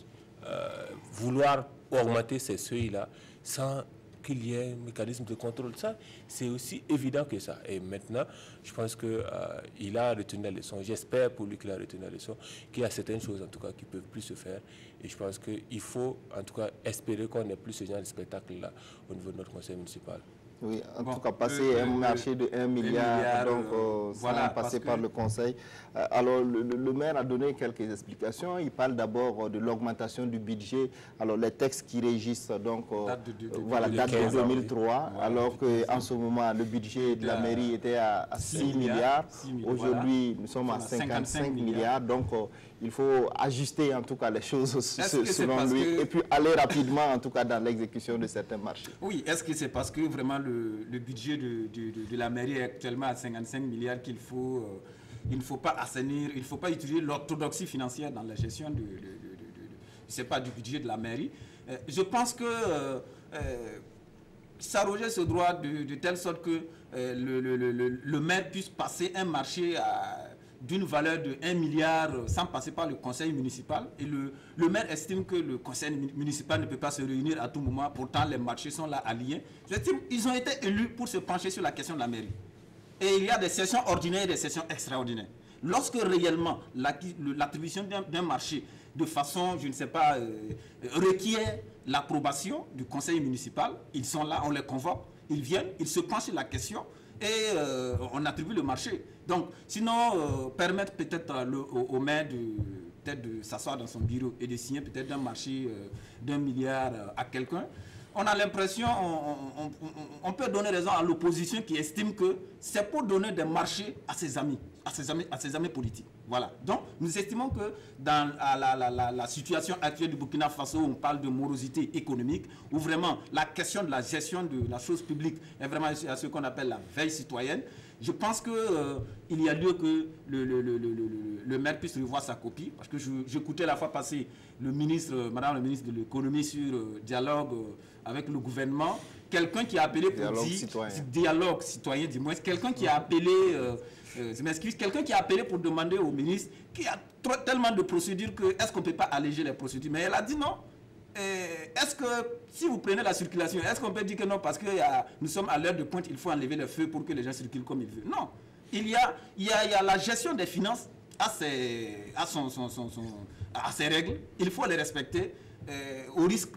vouloir augmenter ces seuils-là sans qu'il y ait un mécanisme de contrôle? Ça, c'est aussi évident que ça. Et maintenant, je pense qu'il a retenu la leçon. J'espère pour lui qu'il a retenu la leçon, qu'il y a certaines choses, en tout cas, qui ne peuvent plus se faire. Et je pense qu'il faut, en tout cas, espérer qu'on n'ait plus ce genre de spectacle-là au niveau de notre conseil municipal. Oui, en tout cas, passer un marché de 1 milliard, donc voilà, sans passer par le conseil. Alors, le maire a donné quelques explications. Il parle d'abord de l'augmentation du budget. Alors, les textes qui régissent, donc, date de 2003, alors qu'en ce moment, le budget de la mairie était à 6 milliards. Aujourd'hui, nous sommes à 55 milliards. Donc, il faut ajuster, en tout cas, les choses selon lui. Et puis, aller rapidement, en tout cas, dans l'exécution de certains marchés. Oui, est-ce que c'est parce que vraiment le budget de la mairie est actuellement à 55 milliards qu'il faut, il ne faut pas assainir, il ne faut pas utiliser l'orthodoxie financière dans la gestion du budget de la mairie. Je pense que s'arroger ce droit de telle sorte que le maire puisse passer un marché d'une valeur de 1 milliard sans passer par le conseil municipal. Et le maire estime que le conseil municipal ne peut pas se réunir à tout moment. Pourtant, les marchés sont là alignés. J'estime qu'ils ont été élus pour se pencher sur la question de la mairie. Et il y a des sessions ordinaires et des sessions extraordinaires. Lorsque réellement l'attribution d'un marché de façon, je ne sais pas, requiert l'approbation du conseil municipal, ils sont là, on les convoque, ils viennent, ils se penchent sur la question et on attribue le marché. Donc, sinon, permettre peut-être au maire de s'asseoir dans son bureau et de signer peut-être un marché d'1 milliard à quelqu'un, on a l'impression, on peut donner raison à l'opposition qui estime que c'est pour donner des marchés à ses amis politiques. Voilà. Donc, nous estimons que dans la situation actuelle du Burkina Faso, où on parle de morosité économique, où vraiment la question de la gestion de la chose publique est vraiment à ce qu'on appelle la veille citoyenne, je pense qu'il y a lieu que le maire puisse revoir sa copie, parce que j'écoutais la fois passée Madame la ministre de l'économie sur dialogue avec le gouvernement, quelqu'un qui a appelé pour dialogue citoyen, dis-moi, quelqu'un qui a appelé, je m'excuse, quelqu'un qui a appelé pour demander au ministre, qui a tellement de procédures que est-ce qu'on ne peut pas alléger les procédures, mais elle a dit non. Est-ce que, si vous prenez la circulation, est-ce qu'on peut dire que non, parce que nous sommes à l'heure de pointe, il faut enlever les feux pour que les gens circulent comme ils veulent? Non. Il y a la gestion des finances à ses règles. Il faut les respecter au risque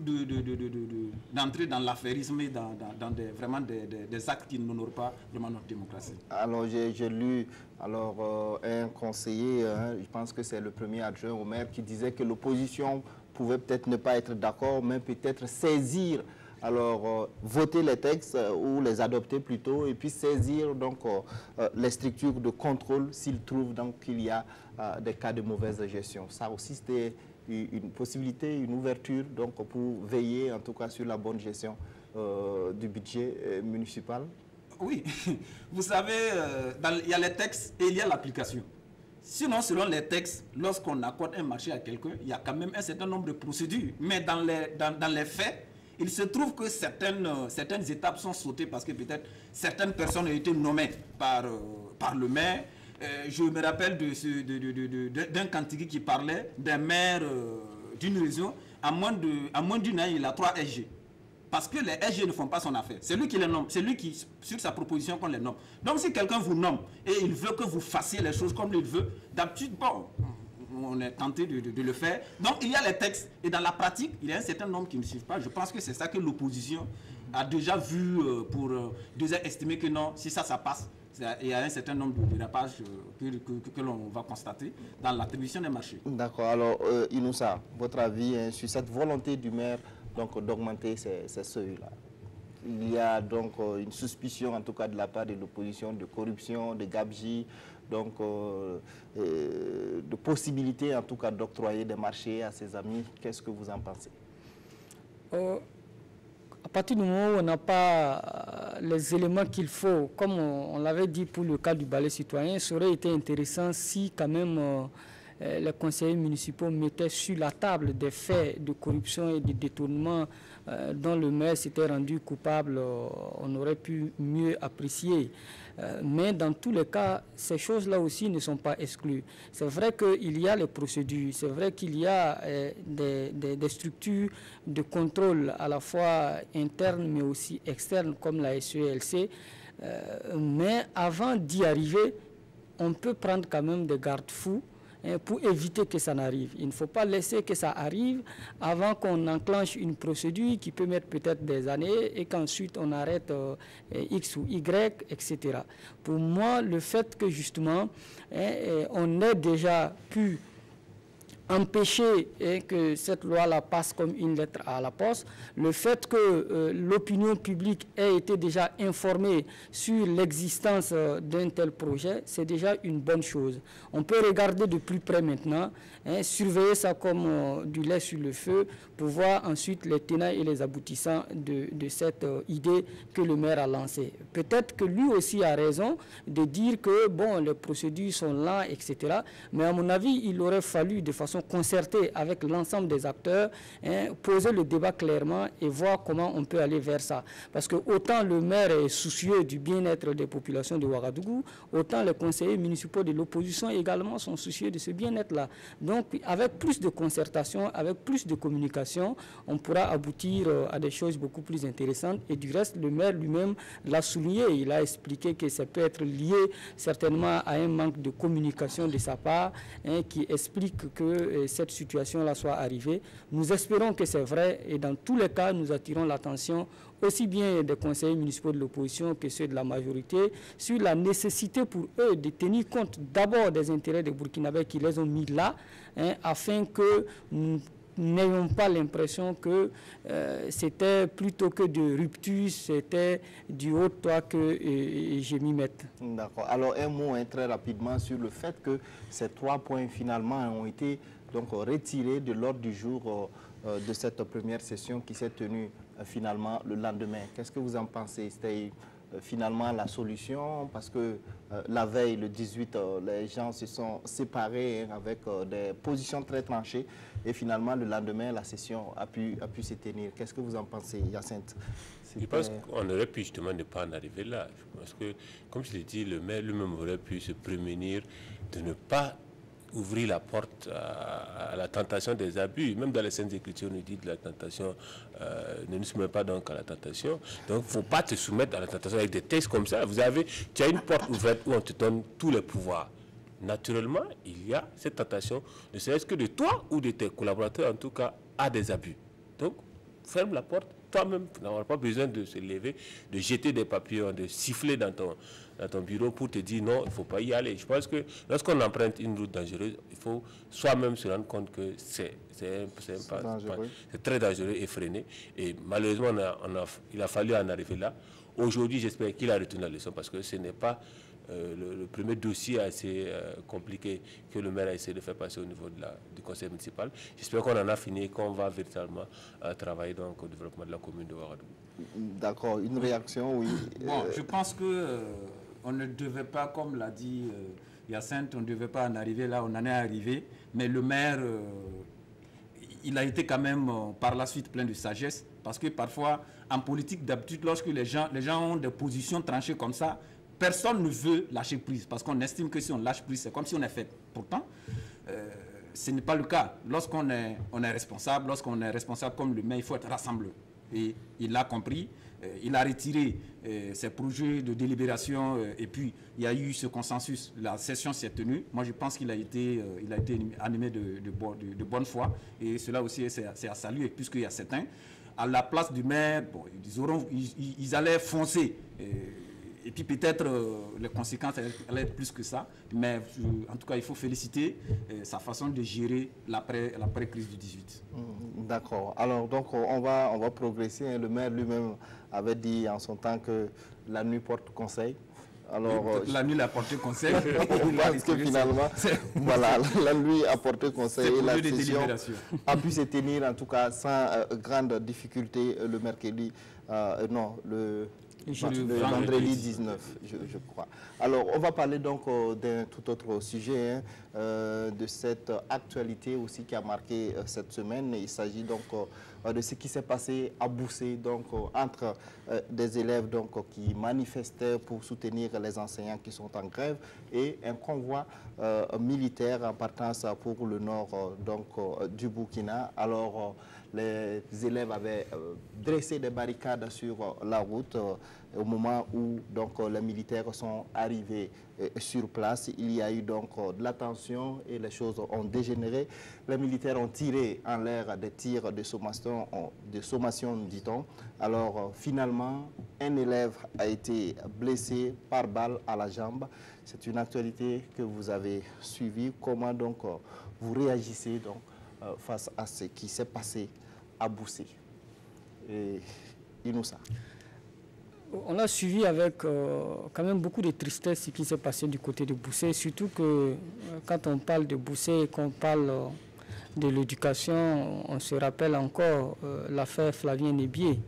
d'entrer dans l'affairisme et dans des actes qui n'honorent pas vraiment notre démocratie. Alors, j'ai lu un conseiller, je pense que c'est le premier adjoint au maire, qui disait que l'opposition pouvait peut-être ne pas être d'accord, mais peut-être saisir, voter les textes ou les adopter plutôt, et puis saisir donc les structures de contrôle s'ils trouvent donc qu'il y a des cas de mauvaise gestion. Ça aussi, c'était une possibilité, une ouverture donc pour veiller en tout cas sur la bonne gestion du budget municipal. Oui, vous savez, il y a les textes et il y a l'application. Sinon, selon les textes, lorsqu'on accorde un marché à quelqu'un, il y a quand même un certain nombre de procédures. Mais dans les faits, il se trouve que certaines étapes sont sautées parce que peut-être certaines personnes ont été nommées par le maire. Je me rappelle d'un cantigui qui parlait d'un maire d'une région. À moins d'une année, il a 3 SG. Parce que les SG ne font pas son affaire. C'est lui qui les nomme. C'est lui qui, sur sa proposition, qu'on les nomme. Donc, si quelqu'un vous nomme et il veut que vous fassiez les choses comme il veut, d'habitude, bon, on est tenté de le faire. Donc, il y a les textes. Et dans la pratique, il y a un certain nombre qui ne suivent pas. Je pense que c'est ça que l'opposition a déjà vu pour déjà estimer que non, si ça passe. il y a un certain nombre de dérapages que l'on va constater dans l'attribution des marchés. D'accord. Alors, Inoussa, votre avis sur cette volonté du maire d'augmenter ces seuils-là? Il y a donc une suspicion, en tout cas de la part de l'opposition, de corruption, de gabegie, donc de possibilité en tout cas d'octroyer des marchés à ses amis. Qu'est-ce que vous en pensez? À partir du moment où on n'a pas les éléments qu'il faut, comme on l'avait dit pour le cas du balai citoyen, ça aurait été intéressant si quand même les conseillers municipaux mettaient sur la table des faits de corruption et de détournement dont le maire s'était rendu coupable, on aurait pu mieux apprécier. Mais dans tous les cas, ces choses-là aussi ne sont pas exclues. C'est vrai qu'il y a les procédures, c'est vrai qu'il y a des structures de contrôle à la fois internes mais aussi externes comme la SELC. Mais avant d'y arriver, on peut prendre quand même des garde-fous pour éviter que ça n'arrive. Il ne faut pas laisser que ça arrive avant qu'on enclenche une procédure qui peut mettre peut-être des années et qu'ensuite on arrête X ou Y, etc. Pour moi, le fait que justement on ait déjà pu empêcher que cette loi-là passe comme une lettre à la poste, le fait que l'opinion publique ait été déjà informée sur l'existence d'un tel projet, c'est déjà une bonne chose. On peut regarder de plus près maintenant, surveiller ça comme du lait sur le feu, pour voir ensuite les tenants et les aboutissants de cette idée que le maire a lancée. Peut-être que lui aussi a raison de dire que bon, les procédures sont lentes, etc. Mais à mon avis, il aurait fallu de façon concertée avec l'ensemble des acteurs, poser le débat clairement et voir comment on peut aller vers ça. Parce que autant le maire est soucieux du bien-être des populations de Ouagadougou, autant les conseillers municipaux de l'opposition également sont soucieux de ce bien-être-là. Donc avec plus de concertation, avec plus de communication, on pourra aboutir à des choses beaucoup plus intéressantes. Et du reste, le maire lui-même l'a souligné. Il a expliqué que ça peut être lié certainement à un manque de communication de sa part, qui explique que cette situation-là soit arrivée. Nous espérons que c'est vrai et dans tous les cas, nous attirons l'attention aussi bien des conseillers municipaux de l'opposition que ceux de la majorité sur la nécessité pour eux de tenir compte d'abord des intérêts des Burkinabés qui les ont mis là, afin que nous n'ayons pas l'impression que c'était plutôt que de rupture, c'était du haut de toi que j'ai m'y mette. D'accord. Alors un mot très rapidement sur le fait que ces 3 points finalement ont été donc retirés de l'ordre du jour de cette première session qui s'est tenue finalement le lendemain. Qu'est-ce que vous en pensez? C'était finalement la solution parce que la veille, le 18, les gens se sont séparés avec des positions très tranchées et finalement le lendemain, la session a pu se tenir. Qu'est-ce que vous en pensez, Hyacinthe? Je pense qu'on aurait pu justement ne pas en arriver là. Je pense que, comme je l'ai dit, le maire lui-même aurait pu se prémunir de ne pas ouvrir la porte à la tentation des abus. Même dans les Saintes Écritures, on nous dit que la tentation ne nous soumet pas donc à la tentation. Donc, il ne faut pas te soumettre à la tentation avec des textes comme ça. Tu as une porte ouverte où on te donne tous les pouvoirs. Naturellement, il y a cette tentation, ne serait-ce que de toi ou de tes collaborateurs, en tout cas, à des abus. Donc, ferme la porte. Toi-même, tu n'auras pas besoin de se lever, de jeter des papillons, de siffler dans ton bureau pour te dire non, il ne faut pas y aller. Je pense que lorsqu'on emprunte une route dangereuse, il faut soi-même se rendre compte que c'est très dangereux et freiné. Et malheureusement, il a fallu en arriver là. Aujourd'hui, j'espère qu'il a retenu la leçon parce que ce n'est pas le premier dossier assez compliqué que le maire a essayé de faire passer au niveau du conseil municipal. J'espère qu'on en a fini et qu'on va véritablement travailler donc, au développement de la commune de Ouagadougou. D'accord, une réaction, oui. Bon, je pense que on ne devait pas, comme l'a dit Hyacinthe, on ne devait pas en arriver là, on en est arrivé. Mais le maire, il a été quand même par la suite plein de sagesse. Parce que parfois, en politique, d'habitude, lorsque les gens ont des positions tranchées comme ça, personne ne veut lâcher prise. Parce qu'on estime que si on lâche prise, c'est comme si on est fait. Pourtant, ce n'est pas le cas. Lorsqu'on est responsable, comme le maire, il faut être rassembleur. Et il l'a compris. Il a retiré ses projets de délibération et puis il y a eu ce consensus. La session s'est tenue. Moi, je pense qu'il a été animé de bonne foi et cela aussi, c'est à saluer puisqu'il y a certains. À la place du maire, bon, ils allaient foncer. Et puis peut-être les conséquences allaient être plus que ça. Mais en tout cas, il faut féliciter sa façon de gérer l'après-crise du 18. D'accord. Alors donc on va progresser. Le maire lui-même avait dit en son temps que la nuit porte conseil. Alors, la nuit a porté conseil. Parce que finalement, voilà, la nuit a porté conseil et la session a pu se tenir en tout cas sans grande difficulté le mercredi, le vendredi 19, je crois. Alors, on va parler donc d'un tout autre sujet, de cette actualité aussi qui a marqué cette semaine. Il s'agit donc de ce qui s'est passé à Boussé, donc entre des élèves donc, qui manifestaient pour soutenir les enseignants qui sont en grève et un convoi militaire en partance pour le nord du Burkina. Alors, les élèves avaient dressé des barricades sur la route au moment où donc, les militaires sont arrivés sur place. Il y a eu donc de la tension et les choses ont dégénéré. Les militaires ont tiré en l'air des tirs de sommation, dit-on. Alors finalement, un élève a été blessé par balle à la jambe. C'est une actualité que vous avez suivie. Comment donc vous réagissez donc face à ce qui s'est passé à Boussé et Inoussa? On a suivi avec quand même beaucoup de tristesse ce qui s'est passé du côté de Boussé, surtout que quand on parle de Boussé et qu'on parle de l'éducation, on se rappelle encore l'affaire Flavien Nébier,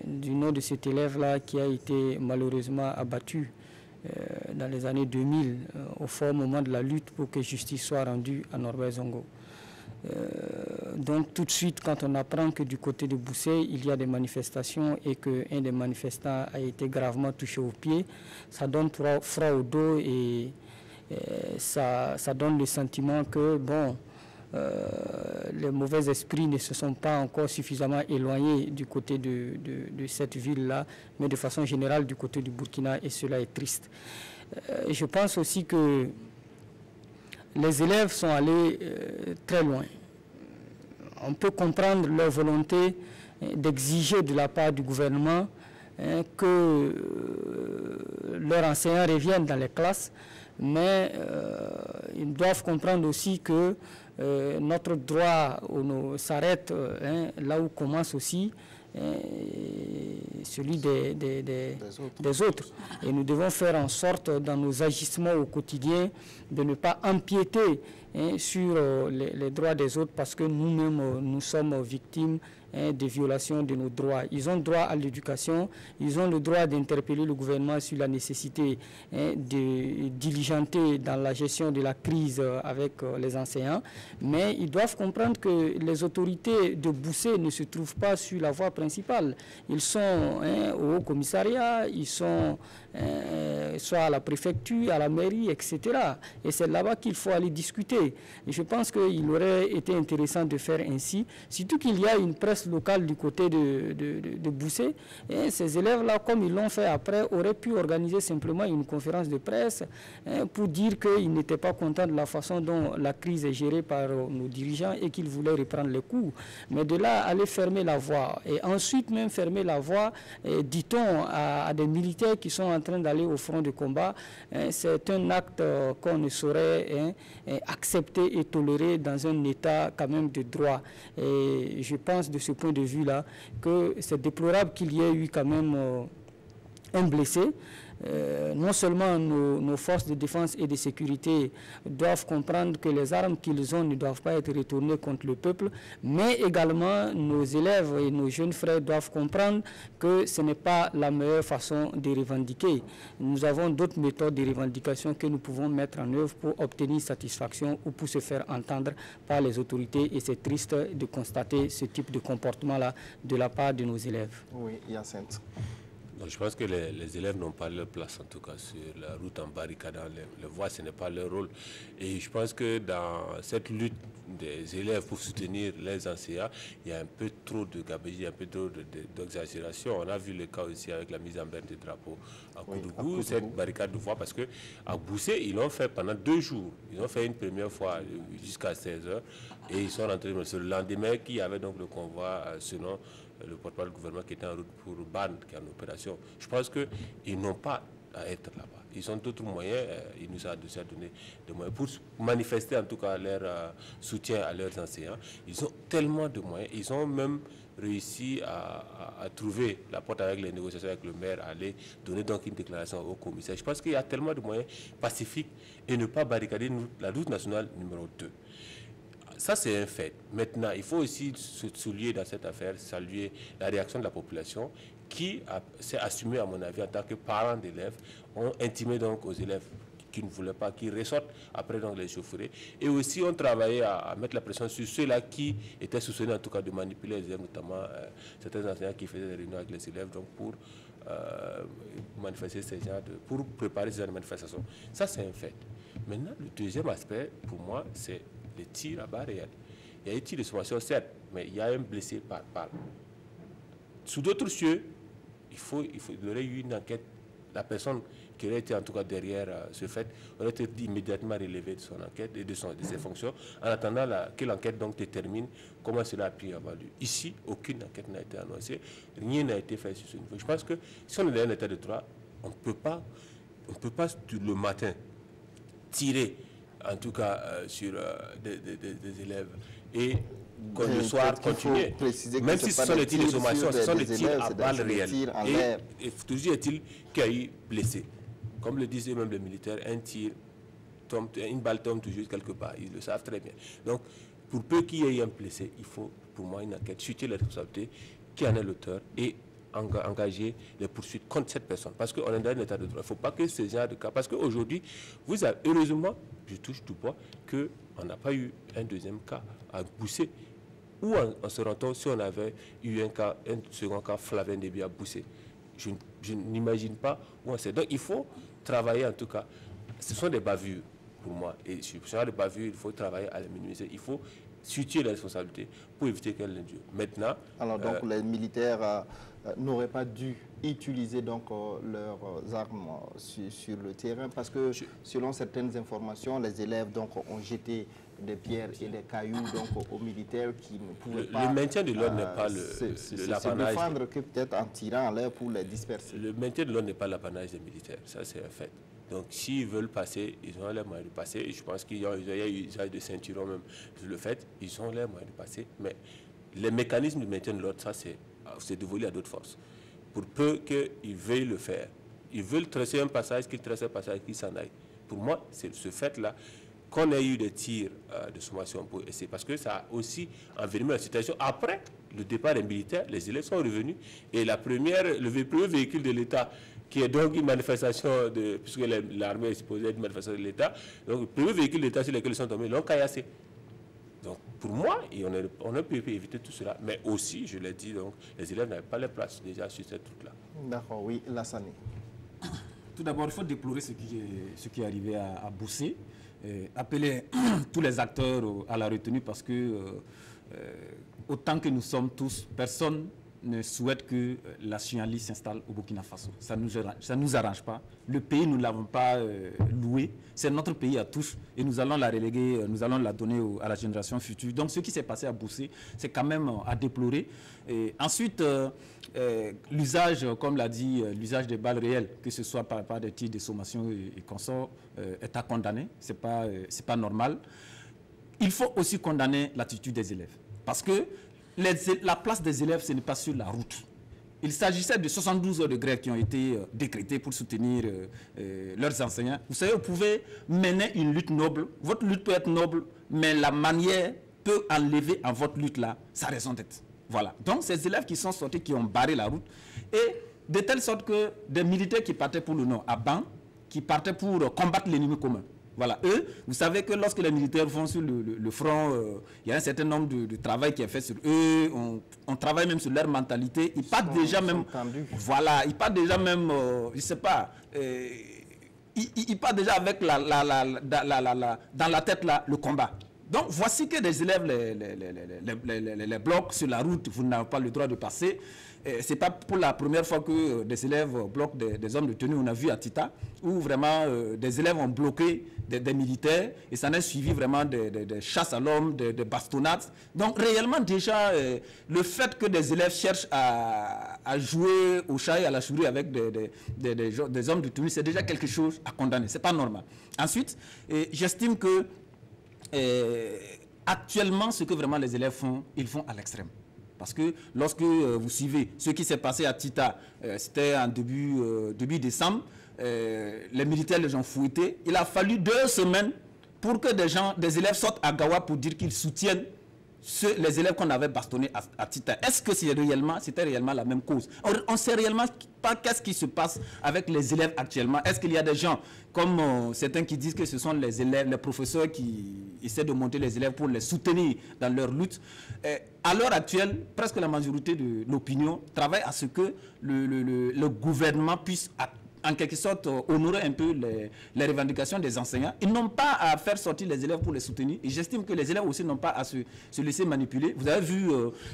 du nom de cet élève-là qui a été malheureusement abattu dans les années 2000 au fort moment de la lutte pour que justice soit rendue à Norbert Zongo. Donc tout de suite, quand on apprend que du côté de Boussé, il y a des manifestations et qu'un des manifestants a été gravement touché au pied, ça donne froid au dos et ça donne le sentiment que bon, les mauvais esprits ne se sont pas encore suffisamment éloignés du côté de cette ville-là, mais de façon générale du côté du Burkina, et cela est triste. Je pense aussi que les élèves sont allés très loin. On peut comprendre leur volonté d'exiger de la part du gouvernement que leurs enseignants reviennent dans les classes, mais ils doivent comprendre aussi que notre droit s'arrête là où commence aussi celui des autres. Et nous devons faire en sorte, dans nos agissements au quotidien, de ne pas empiéter sur les droits des autres, parce que nous-mêmes, nous sommes victimes des violations de nos droits. Ils ont droit à l'éducation, ils ont le droit d'interpeller le gouvernement sur la nécessité de diligenter dans la gestion de la crise avec les enseignants, mais ils doivent comprendre que les autorités de Boussé ne se trouvent pas sur la voie principale. Ils sont au haut commissariat, ils sont soit à la préfecture, à la mairie, etc. Et c'est là-bas qu'il faut aller discuter. Et je pense qu'il aurait été intéressant de faire ainsi, surtout qu'il y a une presse locale du côté de Boussé. Et ces élèves-là, comme ils l'ont fait après, auraient pu organiser simplement une conférence de presse pour dire qu'ils n'étaient pas contents de la façon dont la crise est gérée par nos dirigeants et qu'ils voulaient reprendre les cours. Mais de là, aller fermer la voie et ensuite même fermer la voie, dit-on, à des militaires qui sont en train d'aller au front de combat, c'est un acte qu'on ne saurait accepter et tolérer dans un État quand même de droit. Et je pense de ce point de vue-là que c'est déplorable qu'il y ait eu quand même un blessé. Non seulement nos forces de défense et de sécurité doivent comprendre que les armes qu'ils ont ne doivent pas être retournées contre le peuple, mais également nos élèves et nos jeunes frères doivent comprendre que ce n'est pas la meilleure façon de revendiquer. Nous avons d'autres méthodes de revendication que nous pouvons mettre en œuvre pour obtenir satisfaction ou pour se faire entendre par les autorités, et c'est triste de constater ce type de comportement-là de la part de nos élèves. Oui, Hyacinthe. Donc, je pense que les élèves n'ont pas leur place, en tout cas, sur la route en barricadant les voies, ce n'est pas leur rôle. Et je pense que dans cette lutte des élèves pour soutenir les enseignants, il y a un peu trop de gabegie, un peu trop d'exagération. On a vu le cas aussi avec la mise en berne des drapeaux à Koudougou, cette barricade de voies, parce qu'à Boussé, ils l'ont fait pendant 2 jours. Ils ont fait une première fois jusqu'à 16h et ils sont rentrés. C'est le lendemain qu'il y avait donc le convoi selon le porte-parole du gouvernement qui était en route pour Ban, qui est en opération. Je pense qu'ils n'ont pas à être là-bas. Ils ont d'autres moyens, il nous a déjà donné des moyens pour manifester en tout cas leur soutien à leurs enseignants. Ils ont tellement de moyens, ils ont même réussi à trouver la porte avec les négociations avec le maire, à aller donner donc une déclaration au commissaire. Je pense qu'il y a tellement de moyens pacifiques et ne pas barricader la route nationale numéro 2. Ça, c'est un fait. Maintenant, il faut aussi se souligner dans cette affaire, saluer la réaction de la population qui s'est assumée, à mon avis, en tant que parents d'élèves, ont intimé donc aux élèves qui ne voulaient pas, qui ressortent après donc les chaufferets. Et aussi, ont travaillé à mettre la pression sur ceux-là qui étaient soupçonnés en tout cas de manipuler les élèves, notamment certains enseignants qui faisaient des réunions avec les élèves donc pour manifester ces genres pour préparer ces genres de manifestations. Ça, c'est un fait. Maintenant, le deuxième aspect, pour moi, c'est les tirs à balles réelles. Il y a des tirs de sommation, certes, mais il y a un blessé par balle. Sous d'autres cieux, il aurait eu une enquête. La personne qui aurait été en tout cas derrière ce fait aurait été immédiatement relevée de son enquête et de ses fonctions, en attendant que l'enquête donc détermine comment cela a pu avoir lieu. Ici, aucune enquête n'a été annoncée, rien n'a été fait sur ce niveau. Je pense que si on est dans un état de droit, on ne peut pas le matin tirer en tout cas sur des élèves et le soir continuer. Même si ce sont des tirs de sommation, ce sont des tirs à balles réelles. Et toujours est-il qu'il y a eu blessé. Comme le disaient même les militaires, une balle tombe toujours quelque part. Ils le savent très bien. Donc, pour peu qu'il y ait un blessé, il faut pour moi une enquête, situer les responsabilités, qui en est l'auteur et engager les poursuites contre cette personne. Parce qu'on est dans un état de droit. Il ne faut pas que ce genre de cas... Parce qu'aujourd'hui, vous avez, heureusement, je touche du bois, qu'on n'a pas eu un deuxième cas à Boussé. Ou en se rendant, si on avait eu un second cas, Flavien Déby à Boussé. Je n'imagine pas où on sait. Donc il faut travailler en tout cas. Ce sont des bavures pour moi. Et sur ce genre de bavures, il faut travailler à les minimiser. Il faut situer les responsabilités pour éviter qu'elles ne durent. Maintenant... Alors donc les militaires n'auraient pas dû utiliser donc leurs armes sur le terrain parce que selon certaines informations, les élèves donc ont jeté des pierres et des cailloux donc aux militaires qui ne pouvaient pas... Le maintien de l'ordre n'est pas l'apanage... défendre que peut-être en tirant en l'air pour les disperser. Le maintien de l'ordre n'est pas l'apanage des militaires, ça c'est un fait. Donc s'ils veulent passer, ils ont les moyens de passer. Et je pense qu'il y a eu usage de ceinturon même sur le fait, ils ont les moyens de passer. Mais les mécanismes de maintien de l'ordre, ça c'est dévolu à d'autres forces. Pour peu qu'ils veuillent le faire, ils veulent tracer un passage, qu'ils tracent un passage, qu'ils s'en aillent. Pour moi, c'est ce fait-là qu'on ait eu des tirs de sommation pour essayer. Parce que ça a aussi envenimé la situation. Après le départ des militaires, les élèves sont revenus. Et le premier véhicule de l'État, qui est donc une manifestation, puisque l'armée est supposée être une manifestation de l'État, donc le premier véhicule de l'État sur lequel ils sont tombés, l'ont caillassé. Donc pour moi, on a pu éviter tout cela. Mais aussi, je l'ai dit, donc, les élèves n'avaient pas les places déjà sur cette route-là. D'accord, oui, Lassane. Tout d'abord, il faut déplorer ce qui est arrivé à Boussé. Appeler tous les acteurs à la retenue parce que autant que nous sommes tous, personne ne souhaite que la Chiali s'installe au Burkina Faso. Ça ne nous arrange pas. Le pays, nous ne l'avons pas loué. C'est notre pays à tous et nous allons la reléguer, nous allons la donner à la génération future. Donc ce qui s'est passé à Boussé, c'est quand même à déplorer. Et ensuite, l'usage, comme l'a dit, l'usage des balles réelles, que ce soit par des tirs de sommation et consorts, est à condamner. C'est pas normal. Il faut aussi condamner l'attitude des élèves. Parce que la place des élèves, ce n'est pas sur la route. Il s'agissait de 72 heures de grève qui ont été décrétées pour soutenir leurs enseignants. Vous savez, vous pouvez mener une lutte noble. Votre lutte peut être noble, mais la manière peut enlever à votre lutte-là sa raison d'être. Voilà. Donc, ces élèves qui sont sortis, qui ont barré la route, et de telle sorte que des militaires qui partaient pour le Nord, à Ban, qui partaient pour combattre l'ennemi commun. Voilà, eux, vous savez que lorsque les militaires vont sur le front, il y a un certain nombre de travail qui est fait sur eux, on travaille même sur leur mentalité, ils partent déjà même, voilà, ils partent déjà même, je ne sais pas, ils partent déjà avec dans la tête là, le combat. Donc, voici que des élèves les bloquent sur la route, vous n'avez pas le droit de passer. Ce n'est pas pour la première fois que des élèves bloquent des hommes de tenue. On a vu à Tita, où vraiment des élèves ont bloqué des militaires, et ça a suivi vraiment des chasses à l'homme, des bastonnades. Donc, réellement, déjà, le fait que des élèves cherchent à jouer au chat et à la souris avec des hommes de tenue, c'est déjà quelque chose à condamner. Ce n'est pas normal. Ensuite, j'estime que actuellement, ce que vraiment les élèves font, ils font à l'extrême. Parce que lorsque vous suivez ce qui s'est passé à Tita, c'était en début décembre, les militaires les ont fouettés. Il a fallu 2 semaines pour que des élèves sortent à Gawa pour dire qu'ils soutiennent les élèves qu'on avait bastonnés à Tita. Est-ce que c'était réellement la même cause? On ne sait réellement pas qu'est-ce qui se passe avec les élèves actuellement. Est-ce qu'il y a des gens, comme certains qui disent que ce sont les élèves, les professeurs qui essaient de monter les élèves pour les soutenir dans leur lutte? À l'heure actuelle, presque la majorité de l'opinion travaille à ce que le gouvernement puisse en quelque sorte honorer un peu les revendications des enseignants. Ils n'ont pas à faire sortir les élèves pour les soutenir. Et j'estime que les élèves aussi n'ont pas à se laisser manipuler. Vous avez vu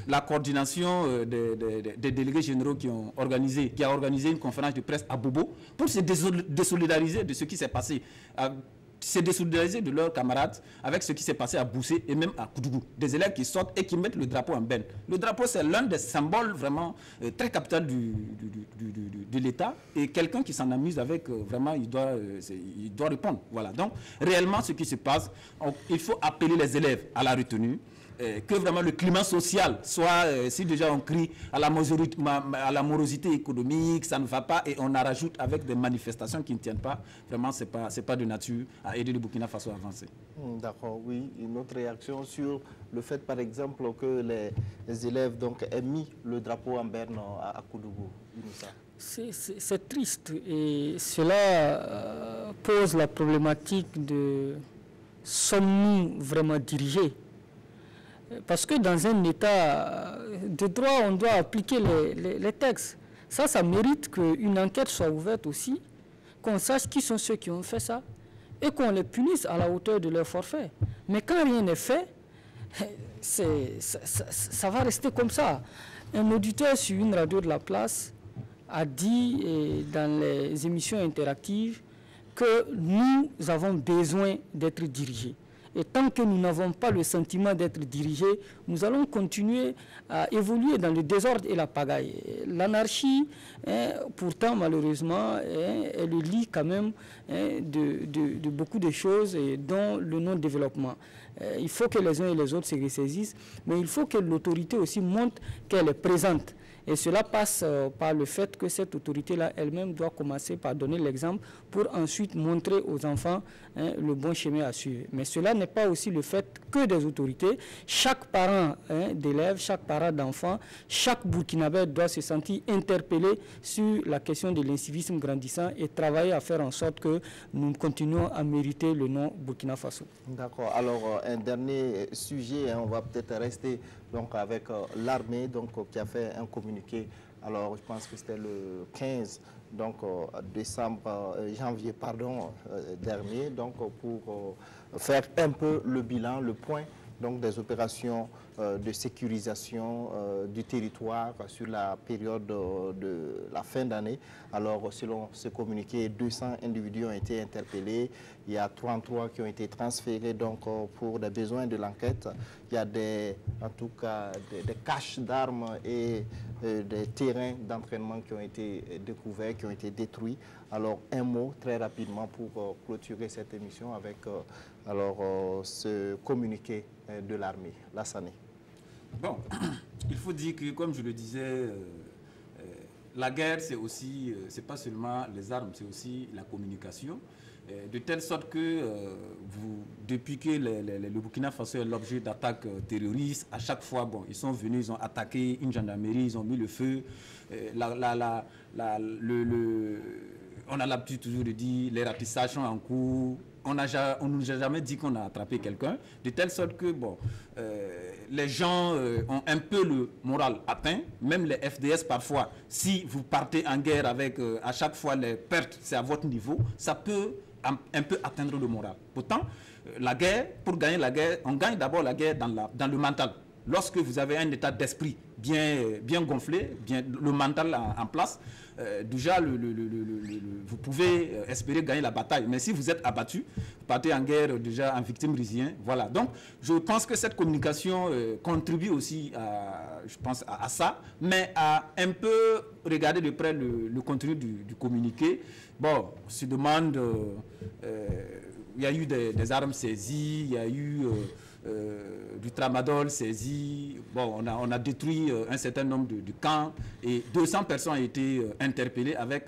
la coordination des délégués généraux qui a organisé une conférence de presse à Bobo pour se désolidariser de ce qui s'est passé. Se désolidariser de leurs camarades avec ce qui s'est passé à Boussé et même à Koudougou. Des élèves qui sortent et qui mettent le drapeau en benne. Le drapeau, c'est l'un des symboles vraiment très capital de l'État, et quelqu'un qui s'en amuse avec, vraiment, il doit répondre. Voilà. Donc, réellement, ce qui se passe, il faut appeler les élèves à la retenue, que vraiment le climat social soit, si déjà on crie à la morosité économique, ça ne va pas, et on en rajoute avec des manifestations qui ne tiennent pas, vraiment c'est pas de nature à aider le Burkina Faso à avancer. D'accord, oui. Une autre réaction sur le fait, par exemple, que les élèves donc, aient mis le drapeau en berne à Koudougou. C'est triste, et cela pose la problématique de sommes-nous vraiment dirigés? Parce que dans un état de droit, on doit appliquer les textes. Ça mérite qu'une enquête soit ouverte aussi, qu'on sache qui sont ceux qui ont fait ça, et qu'on les punisse à la hauteur de leur forfait. Mais quand rien n'est fait, ça va rester comme ça. Un auditeur sur une radio de la place a dit dans les émissions interactives que nous avons besoin d'être dirigés. Et tant que nous n'avons pas le sentiment d'être dirigés, nous allons continuer à évoluer dans le désordre et la pagaille. L'anarchie, pourtant, malheureusement, est le lit quand même de beaucoup de choses, dont le non-développement. Il faut que les uns et les autres se ressaisissent, mais il faut que l'autorité aussi montre qu'elle est présente. Et cela passe par le fait que cette autorité-là elle-même doit commencer par donner l'exemple pour ensuite montrer aux enfants le bon chemin à suivre. Mais cela n'est pas aussi le fait que des autorités. Chaque parent d'élèves, chaque parent d'enfant, chaque Burkinabé doit se sentir interpellé sur la question de l'incivisme grandissant et travailler à faire en sorte que nous continuons à mériter le nom Burkina Faso. D'accord. Alors, un dernier sujet, on va peut-être rester donc, avec l'armée qui a fait un communiqué. Alors, je pense que c'était le 15 janvier dernier, pour faire un peu le bilan, le point des opérations de sécurisation du territoire sur la période de la fin d'année. Alors, selon ce communiqué, 200 individus ont été interpellés. Il y a 33 qui ont été transférés pour des besoins de l'enquête. Il y a en tout cas des caches d'armes et des terrains d'entraînement qui ont été découverts, qui ont été détruits. Alors, un mot très rapidement pour clôturer cette émission avec ce communiqué de l'armée. Lassane. Bon, il faut dire que, comme je le disais, la guerre, c'est aussi, c'est pas seulement les armes, c'est aussi la communication. De telle sorte que depuis que le Burkina Faso est l'objet d'attaques terroristes, à chaque fois, ils sont venus, ils ont attaqué une gendarmerie, ils ont mis le feu. On a l'habitude toujours de dire les ratissages sont en cours. On ne nous a jamais dit qu'on a attrapé quelqu'un, de telle sorte que les gens ont un peu le moral atteint, même les FDS parfois. Si vous partez en guerre avec à chaque fois les pertes, c'est à votre niveau, ça peut un peu atteindre le moral. Pourtant, la guerre, pour gagner la guerre, on gagne d'abord la guerre dans le mental. Lorsque vous avez un état d'esprit bien gonflé, le mental en place, déjà vous pouvez espérer gagner la bataille. Mais si vous êtes abattu, vous partez en guerre déjà en victime risien. Voilà. Donc je pense que cette communication contribue aussi je pense à ça, mais à un peu regarder de près le contenu du communiqué. Bon, on se demande, il y a eu des armes saisies, il y a eu du tramadol saisi. Bon, on a détruit un certain nombre de camps et 200 personnes ont été interpellées avec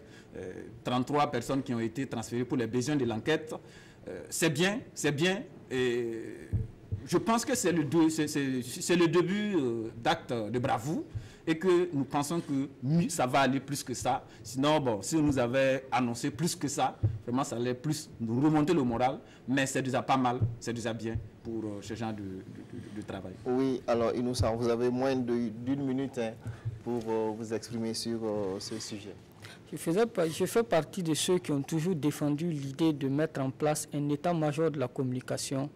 33 personnes qui ont été transférées pour les besoins de l'enquête. C'est bien, c'est bien. Et je pense que c'est le début d'actes de bravoure et que nous pensons que ça va aller plus que ça. Sinon, bon, si on nous avait annoncé plus que ça, vraiment ça allait plus nous remonter le moral, mais c'est déjà pas mal, c'est déjà bien pour ce genre de travail. Oui, alors Inoussa, vous avez moins d'une minute pour vous exprimer sur ce sujet. Je fais partie de ceux qui ont toujours défendu l'idée de mettre en place un état-major de la communication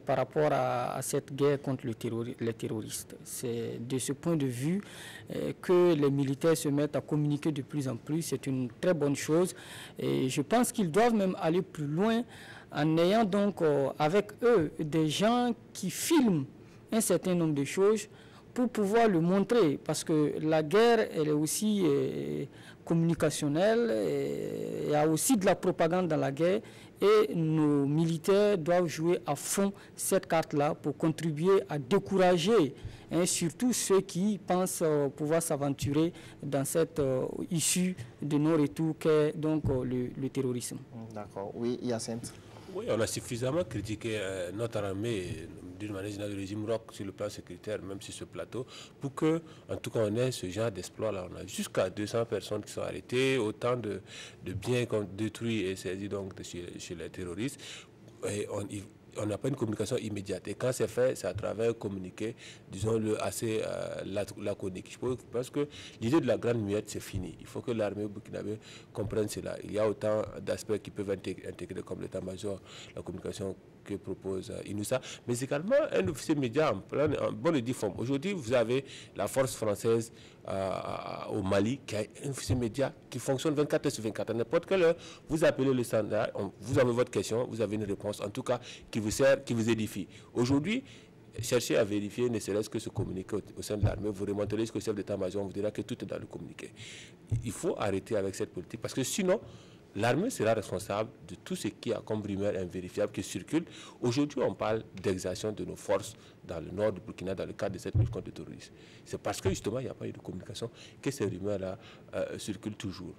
par rapport à cette guerre contre les terroristes. C'est de ce point de vue que les militaires se mettent à communiquer de plus en plus. C'est une très bonne chose. Et je pense qu'ils doivent même aller plus loin en ayant donc avec eux des gens qui filment un certain nombre de choses pour pouvoir le montrer. Parce que la guerre, elle est aussi communicationnelle. Il y a aussi de la propagande dans la guerre. Et nos militaires doivent jouer à fond cette carte-là pour contribuer à décourager surtout ceux qui pensent pouvoir s'aventurer dans cette issue de non-retour qu'est donc le terrorisme. D'accord. Oui, Hyacinthe. Oui, on a suffisamment critiqué notre armée, d'une manière générale, le régime ROC sur le plan sécuritaire, même sur ce plateau, pour que, en tout cas, on ait ce genre d'exploit-là. On a jusqu'à 200 personnes qui sont arrêtées, autant de biens qu'on détruit et saisis donc chez les terroristes. Et on n'a pas une communication immédiate. Et quand c'est fait, c'est à travers un communiqué, disons-le, assez laconique. Je pense que l'idée de la grande muette, c'est fini. Il faut que l'armée burkinabé comprenne cela. Il y a autant d'aspects qui peuvent intégrer comme l'état-major, la communication que propose Inoussa, mais également un officier média en bonne et due forme. Aujourd'hui, vous avez la force française au Mali, qui a un officier média qui fonctionne 24 heures sur 24. À n'importe quelle heure, vous appelez le standard, vous avez votre question, vous avez une réponse, en tout cas, qui vous sert, qui vous édifie. Aujourd'hui, cherchez à vérifier, ne serait-ce que ce communiqué au sein de l'armée, vous remonterez jusqu'au chef d'état-major, on vous dira que tout est dans le communiqué. Il faut arrêter avec cette politique, parce que sinon, l'armée sera responsable de tout ce qui a comme rumeur invérifiable qui circule. Aujourd'hui, on parle d'exertion de nos forces dans le nord du Burkina dans le cadre de cette lutte contre le terrorisme. C'est parce que justement, il n'y a pas eu de communication que ces rumeurs-là circulent toujours.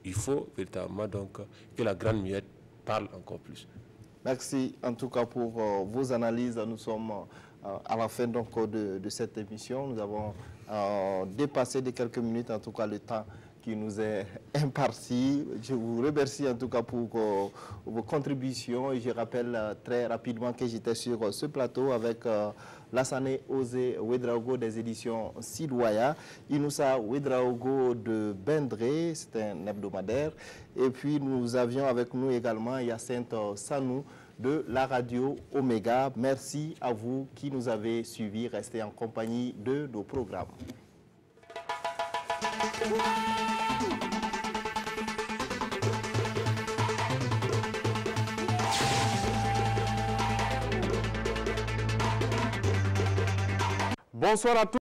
Il faut véritablement donc que la grande muette parle encore plus. Merci en tout cas pour vos analyses. Nous sommes à la fin donc de cette émission. Nous avons dépassé de quelques minutes en tout cas le temps qui nous est imparti. Je vous remercie en tout cas pour vos contributions et je rappelle très rapidement que j'étais sur ce plateau avec Lassane Osé Ouedraogo des éditions Sidoya, Inoussa Ouedraogo de Bendré, c'est un hebdomadaire, et puis nous avions avec nous également Hyacinthe Sanou de la radio Omega. Merci à vous qui nous avez suivis. Restez en compagnie de nos programmes. Bonsoir à tous.